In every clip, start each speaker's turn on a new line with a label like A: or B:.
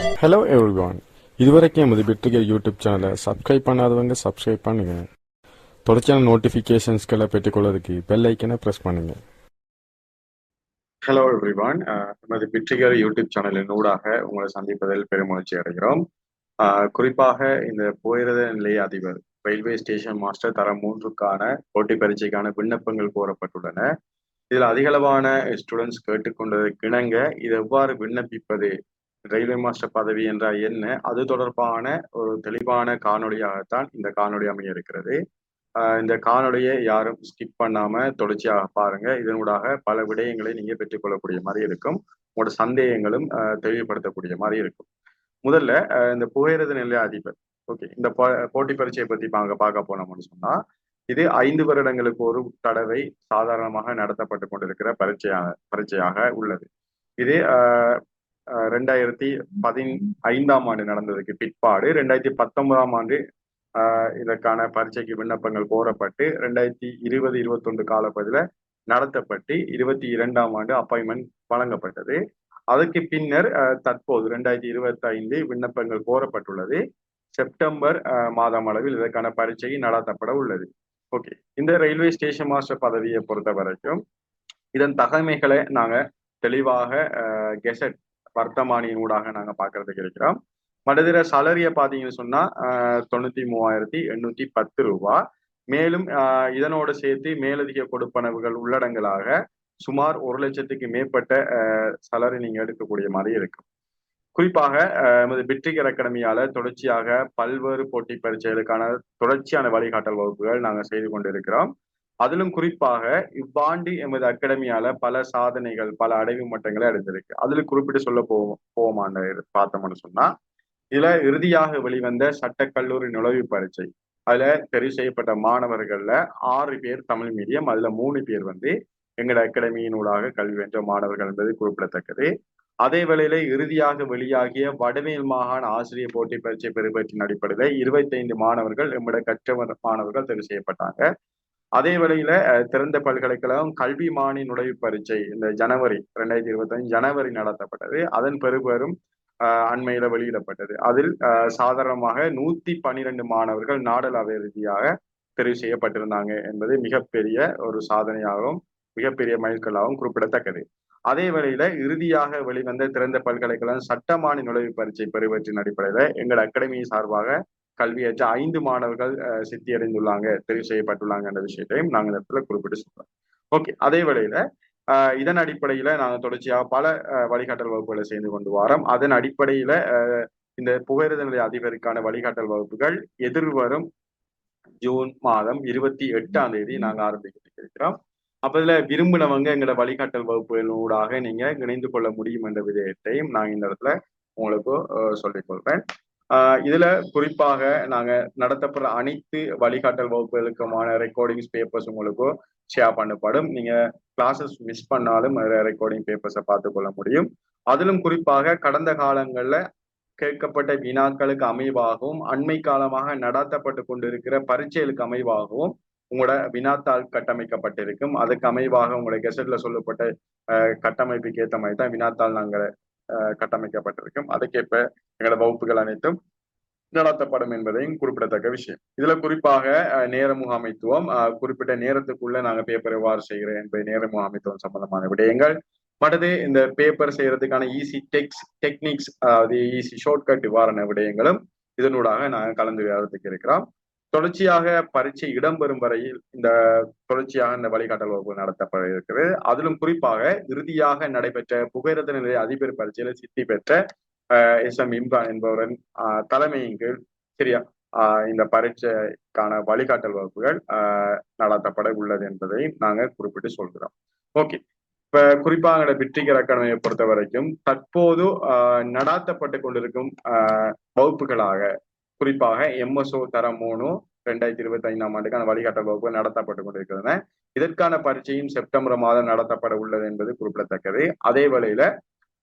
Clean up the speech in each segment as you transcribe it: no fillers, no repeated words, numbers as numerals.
A: Hello everyone, இதுவரைக்கும் எமது பிட்ரிகர் YouTube சேனலை சப்ஸ்கிரைப் பண்ணாதவங்க சப்ஸ்கிரைப் பண்ணுங்க. தொடர்ச்சியான நோட்டிஃபிகேஷன்ஸ்களை பெற்றுக்கொள்வதற்கு பெல் ஐக்கனை ப்ரெஸ் பண்ணுங்க.
B: ஹலோ எவ்ரிவான், நமது பிட்ரிகர் யூடியூப் சேனலின் ஊடாக உங்களை சந்திப்பதில் பெருமகிழ்ச்சி அடைகிறோம். குறிப்பாக இந்த போயிரத நிலைய அதிபர் ரயில்வே ஸ்டேஷன் மாஸ்டர் தரம் 3க்கான போட்டி பரீட்சைக்கான விண்ணப்பங்கள் கோரப்பட்டுள்ளன. இதில் அதிகளவான ஸ்டூடெண்ட்ஸ் கேட்டுக்கொண்டதற்கு இணங்க இது எவ்வாறு விண்ணப்பிப்பது, ரயில்வே மாஸ்டர் பதவி என்றால் என்ன, அது தொடர்பான ஒரு தெளிவான காணொலியாகத்தான் இந்த காணொலி அமைய இருக்கிறது. இந்த காணொலியை யாரும் ஸ்கிப் பண்ணாம தொடர்ச்சியாக பாருங்க. இதனூடாக பல விடயங்களை நீங்க பெற்றுக்கொள்ளக்கூடிய மாதிரி இருக்கும். உங்களோட சந்தேகங்களும் தெளிவுபடுத்தக்கூடிய மாதிரி இருக்கும். முதல்ல இந்த புகையிரத நிலைய அதிபர், ஓகே, இந்த போட்டி பரீட்சையை பத்தி பார்க்க போனோம்னு சொன்னா, இது 5 வருடங்களுக்கு ஒரு தடவை சாதாரணமாக நடத்தப்பட்டு கொண்டிருக்கிற பரீட்சையாக உள்ளது. இது 2015ஆம் ஆண்டு நடந்ததுக்கு பிற்பாடு 2019ஆம் ஆண்டு இதற்கான பரீட்சைக்கு விண்ணப்பங்கள் கோரப்பட்டு 2020-21 காலப்பகுதியில் நடத்தப்பட்டு 22ஆம் ஆண்டு அப்பாயின்மெண்ட் வழங்கப்பட்டது. அதற்கு பின்னர் தற்போது 2025 விண்ணப்பங்கள் கோரப்பட்டுள்ளது. செப்டம்பர் மாதம் அளவில் இதற்கான பரீட்சை நடத்தப்பட உள்ளது. ஓகே, இந்த ரயில்வே ஸ்டேஷன் மாஸ்டர் பதவியை பொறுத்த வரைக்கும் இதன் தகமைகளை நாங்க தெளிவாக கெசட் வர்த்தமானியின் ஊடாக நாங்க பார்க்கறதுக்கு இருக்கிறோம். மடதிர சலரியை பார்த்தீங்கன்னு சொன்னா 93,810 ரூபா. மேலும் இதனோடு சேர்த்து மேலதிக கொடுப்பனவுகள் உள்ளடங்கலாக சுமார் 1 லட்சத்துக்கு மேற்பட்ட சலரி நீங்க எடுக்கக்கூடிய மாதிரி இருக்கும். குறிப்பாக நமது பிட்ரிகர் அகாடமியால தொடர்ச்சியாக பல்வேறு போட்டி பரீட்சைகளுக்கான தொடர்ச்சியான வழிகாட்டல் வகுப்புகள் நாங்கள் செய்து கொண்டிருக்கிறோம். அதிலும் குறிப்பாக இவ்வாண்டு எமது அகாடமியால பல சாதனைகள், பல அடைவு மட்டங்களை அடைந்திருக்கு. அதுல குறிப்பிட்டு சொல்ல போவோமான்னு பார்த்தோம்னு சொன்னா, இதுல இறுதியாக வெளிவந்த சட்டக்கல்லூரி நுழைவு பரீட்சை, அதுல தெரிவு செய்யப்பட்ட மாணவர்கள்ல 6 பேர் தமிழ் மீடியம், அதுல 3 பேர் எங்களோட அகாடமியினூடாக கல்வி வென்ற மாணவர்கள் என்பது குறிப்பிடத்தக்கது. அதே வேளையில இறுதியாக வெளியாகிய வடமேல் மாகாண ஆசிரியர் போட்டி பரீட்சை பெறுபற்றின் அடிப்படையில் 25 மாணவர்கள் எம்முடைய கற்றவர் மாணவர்கள் தெரிவு செய்யப்பட்டாங்க. அதே வேளையில திறந்த பல்கலைக்கழகம் கல்வி மானி நுழைவு பரீட்சை இந்த ஜனவரி 2025 ஜனவரி நடத்தப்பட்டது. அதன் பெறுபேறும் அண்மையில வெளியிடப்பட்டது. அதில் சாதாரணமாக 112 மாணவர்கள் நாடளாவிய ரீதியாக தெரிவு செய்யப்பட்டிருந்தாங்க என்பது மிகப்பெரிய ஒரு சாதனையாகவும் மிகப்பெரிய மைல்கல்லாகவும் குறிப்பிடத்தக்கது. அதே வேளையில இறுதியாக வெளிவந்த திறந்த பல்கலைக்கழகம் சட்டமானி நுழைவு பரீட்சை பெறுவற்றின் அடிப்படையில எங்கள் அகாடமி சார்பாக கல்வியற்ற 5 மாணவர்கள் சித்தியடைந்துள்ளாங்க, தெரிவு செய்யப்பட்டுள்ளாங்க என்ற விஷயத்தையும் நாங்கள் இடத்துல குறிப்பிட்டு சொல்றோம். ஓகே, அதே வேளையில இதன் அடிப்படையில நாங்கள் தொடர்ச்சியாக பல வழிகாட்டல் வகுப்புகளை செய்து கொண்டு வரோம். அதன் அடிப்படையில இந்த புகையிரத நிலைய அதிபருக்கான வழிகாட்டல் வகுப்புகள் எதிர்வரும் ஜூன் மாதம் 28ஆம் தேதி நாங்கள் ஆரம்பிக்க இருக்கிறோம். அப்ப இதுல விரும்பினவங்க எங்களோட வழிகாட்டல் வகுப்புகளூடாக நீங்க இணைந்து கொள்ள முடியும் என்ற விடயத்தையும் நான் இந்த இடத்துல உங்களுக்கு சொல்லிக் கொள்றேன். இதுல குறிப்பாக நாங்க நடத்தப்படுற அனைத்து வழிகாட்டல் வகுப்புகளுக்குமான ரெக்கார்டிங்ஸ் பேப்பர்ஸ் உங்களுக்கு ஷேர் பண்ணப்படும். நீங்க கிளாஸஸ் மிஸ் பண்ணாலும் ரெக்கார்டிங் பேப்பர்ஸை பார்த்து கொள்ள முடியும். அதிலும் குறிப்பாக கடந்த காலங்கள்ல கேட்கப்பட்ட வினாக்களுக்கு அமைவாகவும் அண்மை காலமாக நடாத்தப்பட்டு கொண்டிருக்கிற பரீட்சைகளுக்கு அமைவாகவும் உங்களோட வினாத்தாள் கட்டமைக்கப்பட்டிருக்கும். அதுக்கு அமைவாக உங்களோட கெசட்ல சொல்லப்பட்ட கட்டமைப்புக்கு ஏற்ற மாதிரி தான் வினாத்தாள் நாங்கள் கட்டமைக்கப்பட்டிருக்கும். அதுக்கேற்ப எங்களோட வகுப்புகள் அனைத்தும் நடத்தப்படும் என்பதையும் குறிப்பிடத்தக்க விஷயம். இதுல குறிப்பாக நேர முகாமைத்துவம், குறிப்பிட்ட நேரத்துக்குள்ள நாங்க பேப்பர் எவ்வாறு செய்கிறேன் என்பது நேர முகாமைத்துவம் சம்பந்தமான விடயங்கள். மற்றது இந்த பேப்பர் செய்யறதுக்கான ஈஸி டெக்னிக்ஸ், அதாவது ஈஸி ஷார்ட்கட் நிவாரண விடயங்களும் இதனூடாக நாங்கள் கலந்து விவாதத்துக்கு இருக்கிறோம். தொடர்ச்சியாக பரீட்சை இடம்பெறும் வரையில் இந்த தொடர்ச்சியாக இந்த வழிகாட்டல் வகுப்பு நடத்தப்பட இருக்கிறது. அதிலும் குறிப்பாக இறுதியாக நடைபெற்ற புகையிரத நிலைய அதிபர் பரீட்சையில சித்தி பெற்ற SM இம்ரான் என்பவரின் தலைமையின் கீழ் சரியா இந்த பரீட்சைக்கான வழிகாட்டல் வகுப்புகள் நடத்தப்பட உள்ளது என்பதை நாங்கள் குறிப்பிட்டு சொல்கிறோம். ஓகே, இப்ப குறிப்பாக பிட்ரிகர் அகாடமியை பொறுத்த வரைக்கும் தற்போது நடாத்தப்பட்டு கொண்டிருக்கும் வகுப்புகளாக குறிப்பாக MSO தரம் 3 2025ஆம் ஆண்டுக்கான வழிகாட்டல் வகுப்பு நடத்தப்பட்டு கொண்டிருக்கின்றன. இதற்கான பரீட்சையும் செப்டம்பர் மாதம் நடத்தப்பட உள்ளது என்பது குறிப்பிடத்தக்கது. அதே வேளையில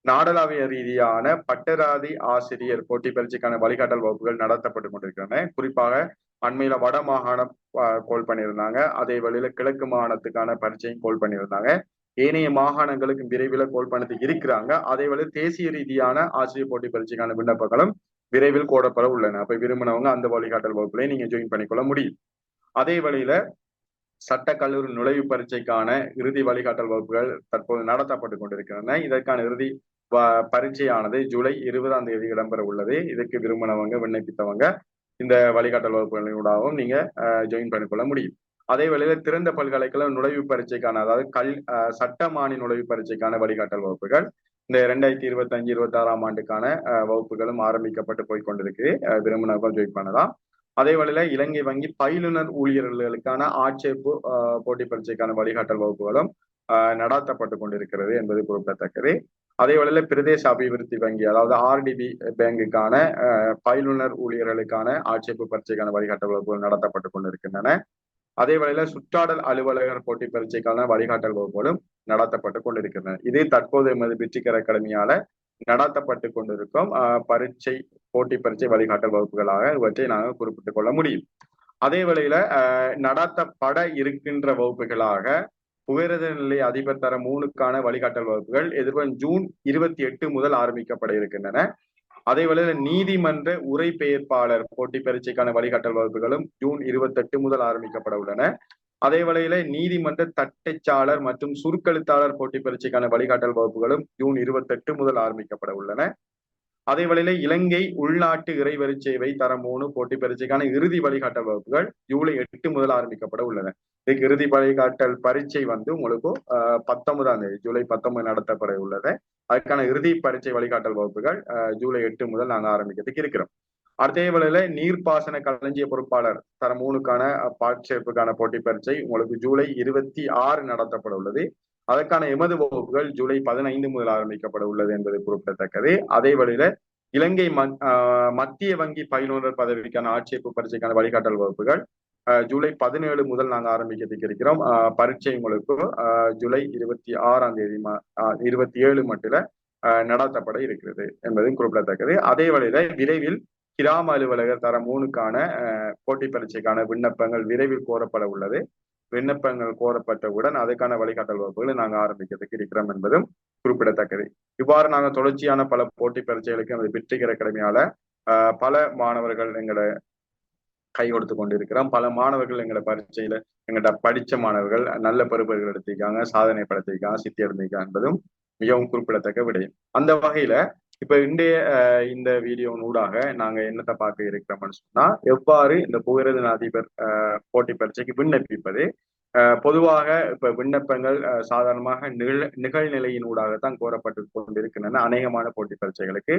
B: நாடளாவிய ரீதியான பட்டதாரி ஆசிரியர் போட்டி பரீட்சைக்கான வழிகாட்டல் வகுப்புகள் நடத்தப்பட்டு கொண்டிருக்கின்றன. குறிப்பாக அண்மையில வட மாகாணம் கோல் பண்ணியிருந்தாங்க. அதே வழியில கிழக்கு மாகாணத்துக்கான பரீட்சையும் கோல் பண்ணியிருந்தாங்க. ஏனைய மாகாணங்களுக்கும் விரைவில் கோல் பண்ணி இருக்கிறாங்க. அதேவேளை தேசிய ரீதியான ஆசிரியர் போட்டி பரீட்சைக்கான விண்ணப்பங்களும் விரைவில் கோடப்பட உள்ளன. அப்ப விரும்பினவங்க அந்த வழிகாட்டல் வகுப்புலையும் நீங்க ஜாயின் பண்ணிக்கொள்ள முடியும். அதே வழியில சட்ட கல்லூரி நுழைவு பரீட்சைக்கான இறுதி வழிகாட்டல் வகுப்புகள் தற்போது நடத்தப்பட்டு கொண்டிருக்கின்றன. இதற்கான இறுதி பரீட்சையானது ஜூலை 20ஆம் தேதி இடம்பெற உள்ளது. இதற்கு விரும்பினவங்க விண்ணப்பித்தவங்க இந்த வழிகாட்டல் வகுப்புகளினூடாகவும் நீங்க ஜாயின் பண்ணிக்கொள்ள முடியும். அதே வேளையில திறந்த பல்கலைக்கழக நுழைவு பரீட்சைக்கான அதாவது சட்டமானி நுழைவு பரீட்சைக்கான வழிகாட்டல் வகுப்புகள் இந்த 2025-26ஆம் ஆண்டுக்கான வகுப்புகளும் ஆரம்பிக்கப்பட்டு போய்கொண்டிருக்கு. விரும்பினவர்கள் ஜாயின் பண்ணலாம். அதே வேளையில இலங்கை வங்கி பயிலுனர் ஊழியர்களுக்கான ஆட்சேர்ப்பு போட்டி பரீட்சைக்கான வழிகாட்டல் வகுப்புகளும் நடாத்தப்பட்டு கொண்டிருக்கிறது என்பது குறிப்பிடத்தக்கது. அதே வேளையில பிரதேச அபிவிருத்தி வங்கி அதாவது RDB பேங்குக்கான பயிலுனர் ஊழியர்களுக்கான ஆட்சேர்ப்பு பரீட்சைக்கான வழிகாட்டல் வகுப்புகள் நடத்தப்பட்டு கொண்டிருக்கின்றன. அதே வேளையில சுற்றாடல் அலுவலகர் போட்டி பரீட்சைக்கான வழிகாட்டல் வகுப்புகளும் நடத்தப்பட்டு கொண்டிருக்கின்றன. இது தற்போது எமது பிட்ரிகர் அகாடமியால நடத்தப்பட்டு கொண்டிருக்கும் பரீட்சை போட்டி பரீட்சை வழிகாட்டல் வகுப்புகளாக இவற்றை நாங்கள் குறிப்பிட்டுக் கொள்ள முடியும். அதே வேளையில நடத்தப்பட இருக்கின்ற வகுப்புகளாக புகையிரத நிலைய அதிபர் தர 3க்கான வழிகாட்டல் வகுப்புகள் எதிர்வரும் ஜூன் 28 முதல் ஆரம்பிக்கப்பட இருக்கின்றன. அதே வேளையில நீதிமன்ற உரை பெயர்ப்பாளர் போட்டி பரீட்சைக்கான வழிகாட்டல் வகுப்புகளும் ஜூன் 28 முதல் ஆரம்பிக்கப்பட உள்ளன. அதே வேளையில நீதிமன்ற தட்டச்சாளர் மற்றும் சுருக்கெழுத்தாளர் போட்டி பரீட்சைக்கான வழிகாட்டல் வகுப்புகளும் ஜூன் 28 முதல் ஆரம்பிக்கப்பட உள்ளன. அதே வேளையில இலங்கை உள்நாட்டு இறைவரி சேவை தரம் 3 போட்டி பரீட்சைக்கான இறுதி வழிகாட்டல் வகுப்புகள் ஜூலை 8 முதல் ஆரம்பிக்கப்பட உள்ளன. இதுக்கு இறுதி வழிகாட்டல் பரீட்சை வந்து உங்களுக்கு 19ஆம் தேதி ஜூலை 19 நடத்தப்பட உள்ளது. அதுக்கான இறுதி பரீட்சை வழிகாட்டல் வகுப்புகள் ஜூலை 8 முதல் நாங்கள் ஆரம்பிக்கிறதுக்கு இருக்கிறோம். அதே வேளையில நீர்ப்பாசன களஞ்சிய பொறுப்பாளர் தரம் 3க்கான பாட்சேர்ப்புக்கான போட்டி பரீட்சை உங்களுக்கு ஜூலை 26 நடத்தப்பட உள்ளது. அதற்கான எமது வகுப்புகள் ஜூலை 15 முதல் ஆரம்பிக்கப்பட உள்ளது என்பது குறிப்பிடத்தக்கது. அதே வழியில இலங்கை மத்திய வங்கி பயிலுனர் பதவிக்கான ஆட்சேர்ப்பு பரீட்சைக்கான வழிகாட்டல் வகுப்புகள் ஜூலை 17 முதல் நாங்கள் ஆரம்பிக்கிறதுக்கு இருக்கிறோம். பரீட்சை உங்களுக்கு ஜூலை 26ஆம் தேதி 27 மட்டும் நடத்தப்பட இருக்கிறது என்பதும் குறிப்பிடத்தக்கது. அதே வழியில விரைவில் கிராம அலுவலகர் தரம் 3க்கான போட்டி பரீட்சைக்கான விண்ணப்பங்கள் விரைவில் கோரப்பட உள்ளது. விண்ணப்பங்கள் கோரப்பட்டவுடன் அதுக்கான வழிகாட்டல் வகுப்புகளை நாங்கள் ஆரம்பிக்கிறதுக்கு இருக்கிறோம் என்பதும் குறிப்பிடத்தக்கது. இவ்வாறு நாங்கள் தொடர்ச்சியான பல போட்டி பரீட்சைகளுக்கு நமது பிட்ரிகர் அகாடமியால பல மாணவர்கள் எங்களை கை கொடுத்து கொண்டிருக்கிறோம். பல மாணவர்கள் எங்களை பரீட்சையில எங்கள்கிட்ட படிச்ச மாணவர்கள் நல்ல பெறுபேறுகள் எடுத்திருக்காங்க, சாதனை படைத்திருக்காங்க, சித்தி அடைந்திருக்காங்க என்பதும் மிகவும் குறிப்பிடத்தக்க விடயம். அந்த வகையில இப்ப இன்றைய இந்த வீடியோ ஊடாக நாங்க என்னத்தை பார்க்க இருக்கிறோம்னு சொன்னா எவ்வாறு இந்த புகையிரத அதிபர் போட்டி பரீட்சைக்கு விண்ணப்பிப்பது. பொதுவாக இப்ப விண்ணப்பங்கள் சாதாரணமாக நிகழ்நிலையின் ஊடாகத்தான் கோரப்பட்டு கொண்டிருக்கின்றன அநேகமான போட்டி பரீட்சைகளுக்கு.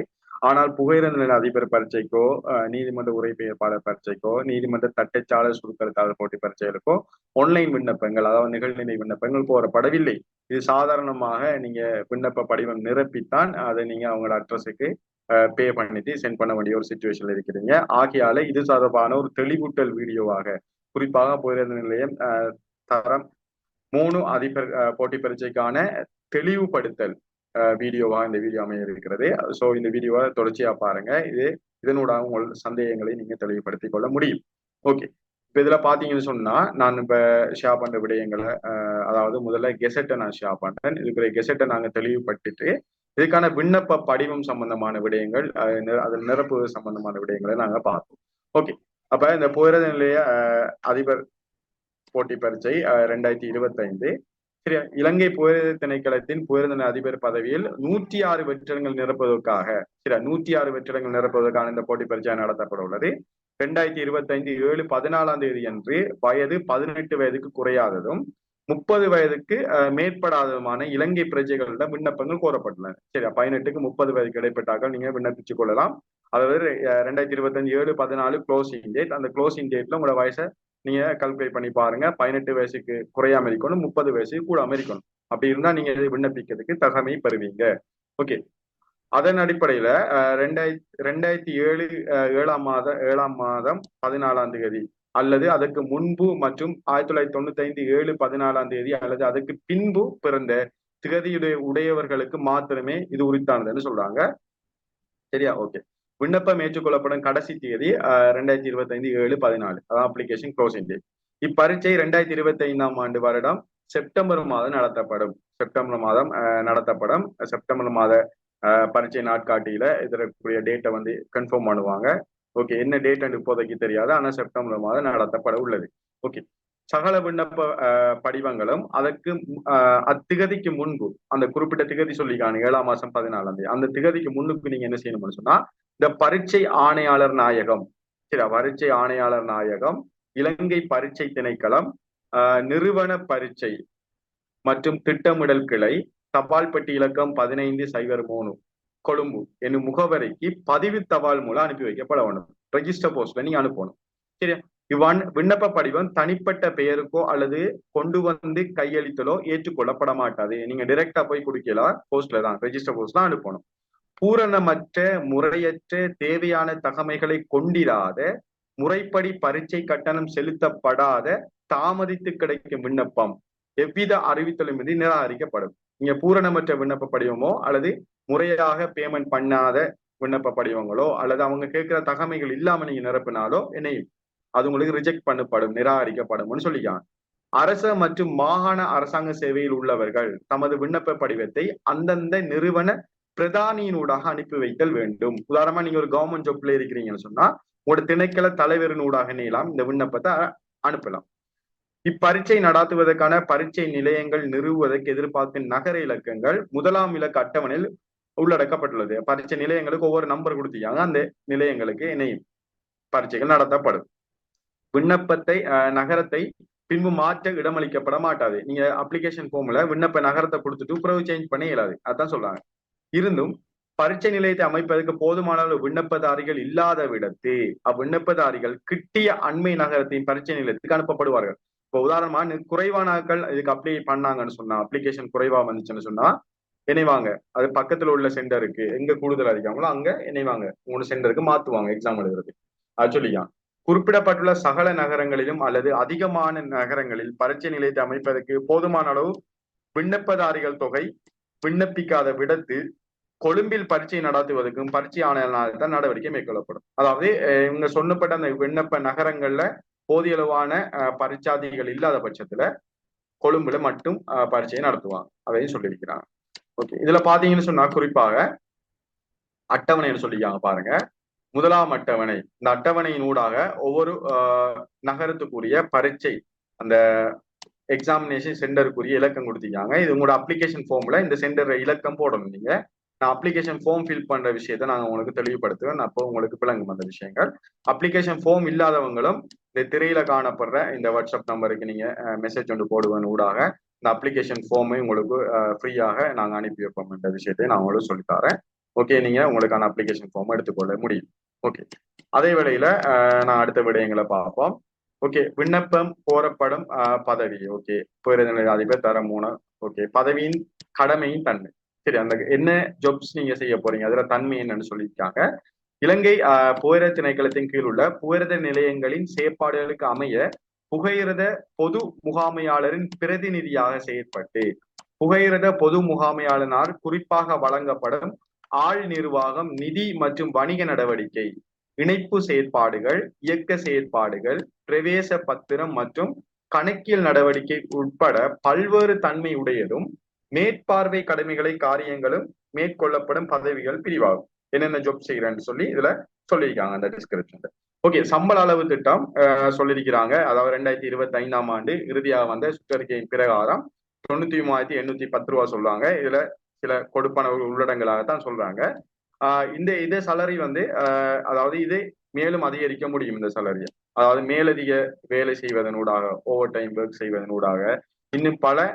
B: ஆனால் புகையிரத நிலை அதிபர் பரீட்சைக்கோ நீதிமன்ற உரை பெயர்ப்பாளர் பரீட்சைக்கோ நீதிமன்ற தட்டச்சாளர் சுருக்கெழுத்தாளர் போட்டி பரீட்சைகளுக்கோ ஆன்லைன் விண்ணப்பங்கள் அதாவது நிகழ்நிலை விண்ணப்பங்கள் கோரப்படவில்லை. இது சாதாரணமாக நீங்க விண்ணப்ப படிவம் நிரப்பித்தான் அதை நீங்க அவங்களோட அட்ரஸுக்கு பே பண்ணிட்டு சென்ட் பண்ண வேண்டிய ஒரு சிச்சுவேஷன்ல இருக்கிறீங்க. ஆகையால இது தொடர்பான ஒரு தெளிவூட்டல் வீடியோவாக குறிப்பாக புகையிரத நிலையம் தரம் 3 அதிபர் போட்டி பரீட்சைக்கான தெளிவுபடுத்தல் வீடியோவா இந்த வீடியோ அமைய இருக்கிறது. ஸோ இந்த வீடியோவை தொடர்ச்சியா பாருங்க. இதனூடாக உங்கள் சந்தேகங்களை நீங்க தெளிவுபடுத்திக் கொள்ள முடியும். ஓகே, இப்ப இதுல பாத்தீங்கன்னு சொன்னா நான் இப்ப ஷேர் பண்ற விடயங்களை அதாவது முதல்ல கெசட்டை நான் ஷேர் பண்றேன். இதுக்குரிய கெசட்டை நாங்க தெளிவுபடுத்திட்டு இதுக்கான விண்ணப்ப படிவம் சம்பந்தமான விடயங்கள் அதில் நிரப்புவது சம்பந்தமான விடயங்களை நாங்க பார்த்தோம். ஓகே, அப்ப இந்த புகையிரத நிலைய அதிபர் போட்டி பரீட்சை 2025 சரியா இலங்கை புகையிரத திணைக்களத்தின் புகையிரத அதிபர் பதவியில் 106 வெற்றிடங்கள் நிரப்புவதற்காக 106 வெற்றிடங்கள் நிரப்புவதற்கான இந்த போட்டி பரீட்சை நடத்தப்பட உள்ளது. 2025 7 14ஆம் தேதி அன்று வயது 18 வயதுக்கு குறையாததும் 30 வயதுக்கு மேற்படாததுமான இலங்கை பிரஜைகளிடம் விண்ணப்பங்கள் கோரப்பட்டுள்ளன. சரியா 18க்கு 30 வயதுக்கு இடைப்பட்டார்கள் நீங்க விண்ணப்பிச்சு கொள்ளலாம். அதாவது 2025 7 14 க்ளோசிங் டேட். அந்த க்ளோசிங் டேட்ல உங்களோட வயசை நீங்க கால்குலேட் பண்ணி பாருங்க. 18 வயசுக்கு குறையாம இருக்கணும், 30 வயசுக்கு கூடாம இருக்கணும். அப்படி இருந்தா நீங்க விண்ணப்பிக்கிறதுக்கு தகமை பெறுவீங்க. ஓகே, அதன் அடிப்படையில 2007 7ஆம் மாதம் 14ஆம் தேதி அல்லது அதற்கு முன்பு மற்றும் 1995 7 14ஆம் தேதி அல்லது அதற்கு பின்பு பிறந்த திகதியுடைய உடையவர்களுக்கு மாத்திரமே இது உரித்தானதுன்னு சொல்றாங்க. சரியா? ஓகே, விண்ணப்பம் ஏற்றுக்கொள்ளப்படும் கடைசி தேதி 2025 7 14 அதான் அப்ளிகேஷன் க்ளோசிங் டேட். இப்பரீட்சை 2025ஆம் ஆண்டு வருடம் செப்டம்பர் மாதம் நடத்தப்படும். செப்டம்பர் மாதம் நடத்தப்படும். செப்டம்பர் மாத பரீட்சை நாட்காட்டியில இதற்குரிய டேட்டை வந்து கன்ஃபார்ம் பண்ணுவாங்க. ஓகே, என்ன டேட் இப்போதைக்கு தெரியாது, ஆனா செப்டம்பர் மாதம் நடத்தப்பட உள்ளது. ஓகே, சகல விண்ணப்ப படிவங்களும் அதற்கு அத்திகதிக்கு முன்பு, அந்த குறிப்பிட்ட திகதி சொல்லிக்கான 7ஆம் மாசம் 14ஆம் தேதி, அந்த திகதிக்கு முன்னுக்கு நீங்க என்ன செய்யணும்னு சொன்னா, இந்த பரீட்சை ஆணையாளர் நாயகம், சரி, பரீட்சை ஆணையாளர் நாயகம், இலங்கை பரீட்சை திணைக்களம், நிறுவன பரீட்சை மற்றும் திட்டமிடல் கிளை, தபால் பெட்டி இலக்கம் 1503 கொழும்பு என்னும் முகவரிக்கு பதிவு தபால் மூலம் அனுப்பி வைக்கப்பட வேண்டும். ரெஜிஸ்டர் போஸ்ட்ல நீங்க அனுப்பணும். சரியா? விண்ணப்ப படிவம் தனிப்பட்ட பெயருக்கோ அல்லது கொண்டு வந்து கையளித்தலோ ஏற்றுக்கொள்ளப்பட மாட்டாது. நீங்க டைரக்டா போய் கொடுக்கலாம், போஸ்ட்ல தான், ரெஜிஸ்டர் போஸ்ட் தான் அனுப்பணும். பூரணமற்ற, முறையற்ற, தேவையான தகமைகளை கொண்டிராத, முறைப்படி பரீட்சை கட்டணம் செலுத்தப்படாத, தாமதித்து கிடைக்கும் விண்ணப்பம் எவ்வித அறிவித்தலுமின்றி நிராகரிக்கப்படும். நீங்க பூரணமற்ற விண்ணப்ப படிவமோ அல்லது முறையாக பேமெண்ட் பண்ணாத விண்ணப்ப படிவங்களோ அல்லது அவங்க கேட்கிற தகமைகள் இல்லாம நீங்க நிரப்பினாலோ என்னையும் அது உங்களுக்கு ரிஜெக்ட் பண்ணப்படும், நிராகரிக்கப்படும் சொல்லிக்காங்க. அரச மற்றும் மாகாண அரசாங்க சேவையில் உள்ளவர்கள் தமது விண்ணப்ப படிவத்தை அந்தந்த நிறுவன பிரதானியினூடாக அனுப்பி வைத்தல் வேண்டும். உதாரணமா நீங்க ஒரு கவர்மெண்ட் ஜாப்ல இருக்கிறீங்கன்னு சொன்னா உங்களோட திணைக்கள தலைவரினூடாக நீலாம் இந்த விண்ணப்பத்தை அனுப்பலாம். இப்பரீட்சை நடாத்துவதற்கான பரீட்சை நிலையங்கள் நிறுவுவதற்கு எதிர்பார்க்கும் நகர இலக்கங்கள் 1ஆம் இலக்க அட்டவணையில் உள்ளடக்கப்பட்டுள்ளது. பரீட்சை நிலையங்களுக்கு ஒவ்வொரு நம்பர் கொடுத்தீங்க, அந்த நிலையங்களுக்கு இணையும் பரீட்சைகள் நடத்தப்படும். விண்ணப்பத்தை நகரத்தை பின்பு மாற்ற இடமளிக்கப்பட மாட்டாது. நீங்க அப்ளிகேஷன் ஃபார்ம்ல விண்ணப்ப நகரத்தை கொடுத்துட்டு பிறகு சேஞ்ச் பண்ண இயலாது, அதான் சொல்றாங்க. இருந்தும் பரீட்சை நிலையத்தை அமைப்பதற்கு போதுமான விண்ணப்பதாரிகள் இல்லாத விடத்து அவ்விண்ணப்பதாரிகள் கிட்டிய அண்மை நகரத்தின் பரீட்சை நிலையத்துக்கு அனுப்பப்படுவார்கள். இப்போ உதாரணமா குறைவான ஆட்கள் இதுக்கு அப்ளை பண்ணாங்கன்னு சொன்னா, அப்ளிகேஷன் குறைவா வந்துச்சுன்னு சொன்னா இணைவாங்க, அது பக்கத்துல உள்ள சென்டருக்கு எங்க கூடுதல் அதிகங்களோ அங்க இணைவாங்க, உங்களோட சென்டருக்கு மாத்துவாங்க எக்ஸாம் எழுதுறது. அது சொல்லியா குறிப்பிடப்பட்டுள்ள சகல நகரங்களிலும் அல்லது அதிகமான நகரங்களில் பரீட்சை நிலையத்தை அமைப்பதற்கு போதுமான அளவு விண்ணப்பதாரிகள் தொகை விண்ணப்பிக்காத விடத்து கொழும்பில் பரீட்சை நடத்துவதற்கும் பரீட்சை ஆணையாளர் நடவடிக்கை மேற்கொள்ளப்படும். அதாவது இவங்க சொன்னப்பட்ட அந்த விண்ணப்ப நகரங்கள்ல போதிய அளவான பரீட்சாதிகள் இல்லாத பட்சத்துல கொழும்புல மட்டும் பரீட்சையை நடத்துவாங்க, அதையும் சொல்லியிருக்கிறாங்க. ஓகே, இதுல பாத்தீங்கன்னு சொன்னா குறிப்பாக அட்டவணைன்னு சொல்லிக்காங்க பாருங்க. 1ஆம் அட்டவணை, இந்த அட்டவணையின் ஊடாக ஒவ்வொரு நகரத்துக்குரிய பரீட்சை அந்த எக்ஸாமினேஷன் சென்டருக்குரிய இலக்கம் கொடுத்திருக்காங்க. இது உங்களோட அப்ளிகேஷன் ஃபார்ம்ல இந்த சென்டர் இலக்கம் போடணும். நீங்க நான் அப்ளிகேஷன் ஃபார்ம் ஃபில் பண்ற விஷயத்த நாங்க உங்களுக்கு தெளிவுபடுத்துவேன், அப்போ உங்களுக்கு விளங்கும் அந்த விஷயங்கள். அப்ளிகேஷன் ஃபார்ம் இல்லாதவங்களும் இந்த திரையில காணப்படுற இந்த வாட்ஸ்அப் நம்பருக்கு நீங்க மெசேஜ் ஒன்று போடுவேன் ஊடாக இந்த அப்ளிகேஷன் ஃபார்மை உங்களுக்கு ஃப்ரீயாக நாங்க அனுப்பி வைப்போம். இந்த விஷயத்தை நான் உங்களுக்கு சொல்லித்தரேன். ஓகே, நீங்க உங்களுக்கான அப்ளிகேஷன் ஃபார்ம் எடுத்துக்கொள்ள முடியும். ஓகே, அதே வேளையில நான் அடுத்த விடயங்களை பார்ப்போம். ஓகே, விண்ணப்பம் கோரப்படும் பதவி. ஓகே, பேரநிலை அதிபர் தரம் 3. ஓகே, பதவியின் கடமையின் தன்மை. சரி, அந்த என்ன ஜாப்ஸ் நீங்க செய்ய போறீங்க, அதுல தன்மை என்னன்னு சொல்லியிருக்காங்க. இலங்கை புகையிர திணைக்களத்தின் கீழ் உள்ள புகையிரத நிலையங்களின் செயற்பாடுகளுக்கு அமைய புகையிரத பொது முகாமையாளரின் பிரதிநிதியாக செயற்பட்டு புகையிரத பொது முகாமையாளரால் குறிப்பாக வழங்கப்படும் ஆள் நிர்வாகம், நிதி மற்றும் வணிக நடவடிக்கை, இணைப்பு செயற்பாடுகள், இயக்க செயற்பாடுகள், பிரவேச பத்திரம் மற்றும் கணக்கியல் நடவடிக்கை உட்பட பல்வேறு தன்மை உடையதும் மேற்பார்வை கடமைகளை காரியங்களும் மேற்கொள்ளப்படும் பதவிகள் பிரிவாகும். என்னென்ன ஜாப் செய்யறேன்னு சொல்லி இதுல சொல்லியிருக்காங்க அந்த டிஸ்கிரிப்ஷன்ல. ஓகே, சம்பள அளவு திட்டம் சொல்லியிருக்கிறாங்க. அதாவது 2025ஆம் ஆண்டு இறுதியாக வந்த சுற்றறிக்கையின் பிரகாரம் 93,810 ரூபா சொல்றாங்க. இதுல சில கொடுப்பன உள்ளடங்களாகத்தான் சொல்றாங்க. இதே சலரி வந்து அதாவது இது மேலும் அதிகரிக்க முடியும். இந்த சலரியை அதாவது மேலதிக வேலை செய்வதனூடாக, ஓவர் டைம் ஒர்க் செய்வதனூடாக, இன்னும் பல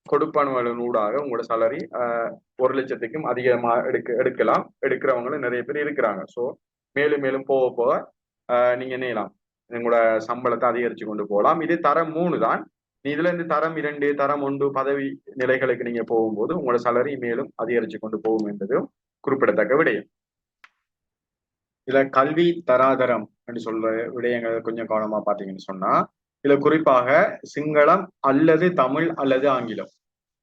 B: கொடுப்பனூடாக உங்களோட சலரி 1 லட்சத்துக்கும் அதிகமா எடுக்கலாம். எடுக்கிறவங்களும் நிறைய பேர் இருக்கிறாங்க. ஸோ மேலும் மேலும் போக போக நீங்க என்னலாம் உங்களோட சம்பளத்தை அதிகரிச்சு கொண்டு போகலாம். இது தரம் 3 தான். இதுல இருந்து தரம் 2, தரம் 1 பதவி நிலைகளுக்கு நீங்க போகும்போது உங்களோட சலரி மேலும் அதிகரிச்சு கொண்டு போகும் என்பதும் குறிப்பிடத்தக்க விடயம். இதுல கல்வி தராதரம் என்று சொல்ற விடயங்கள் கொஞ்சம் கவனமா பாத்தீங்கன்னு சொன்னா, இதுல குறிப்பாக சிங்களம் அல்லது தமிழ் அல்லது ஆங்கிலம்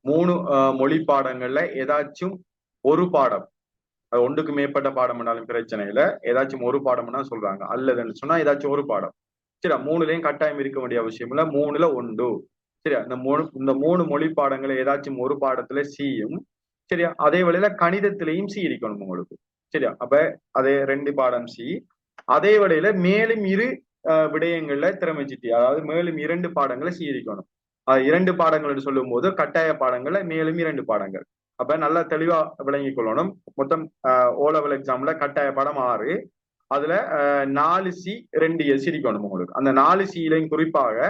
B: 3 மொழி பாடங்கள்ல ஏதாச்சும் ஒரு பாடம், அது ஒன்றுக்கு மேற்பட்ட பாடம் என்றாலும் பிரச்சனை இல்லை, ஏதாச்சும் ஒரு பாடம்னா சொல்றாங்க. அல்லதுன்னு சொன்னா ஏதாச்சும் ஒரு பாடம். சரி, 3லயும் கட்டாயம் இருக்க வேண்டிய அவசியம் இல்லை, 3ல 1. சரியா? இந்த மூணு மொழி பாடங்களை ஏதாச்சும் ஒரு பாடத்துல சியும், சரியா? அதே வேளையில கணிதத்திலையும் சி இருக்கணும் உங்களுக்கு, சரியா? அப்ப அதே 2 பாடம் சி. அதே வேளையில மேலும் இரு விடயங்கள்ல திறமை சித்தி, அதாவது மேலும் 2 பாடங்களை சி இருக்கணும். 2 பாடங்கள் சொல்லும் போது கட்டாய பாடங்கள்ல மேலும் 2 பாடங்கள். அப்ப நல்லா தெளிவா விளங்கிக் கொள்ளணும். மொத்தம் ஓ லெவல் எக்ஸாம்ல கட்டாய பாடம் 6. அதுல 4 சி 2 எஸ் இருக்கணும் உங்களுக்கு. அந்த 4 சிலையும் குறிப்பாக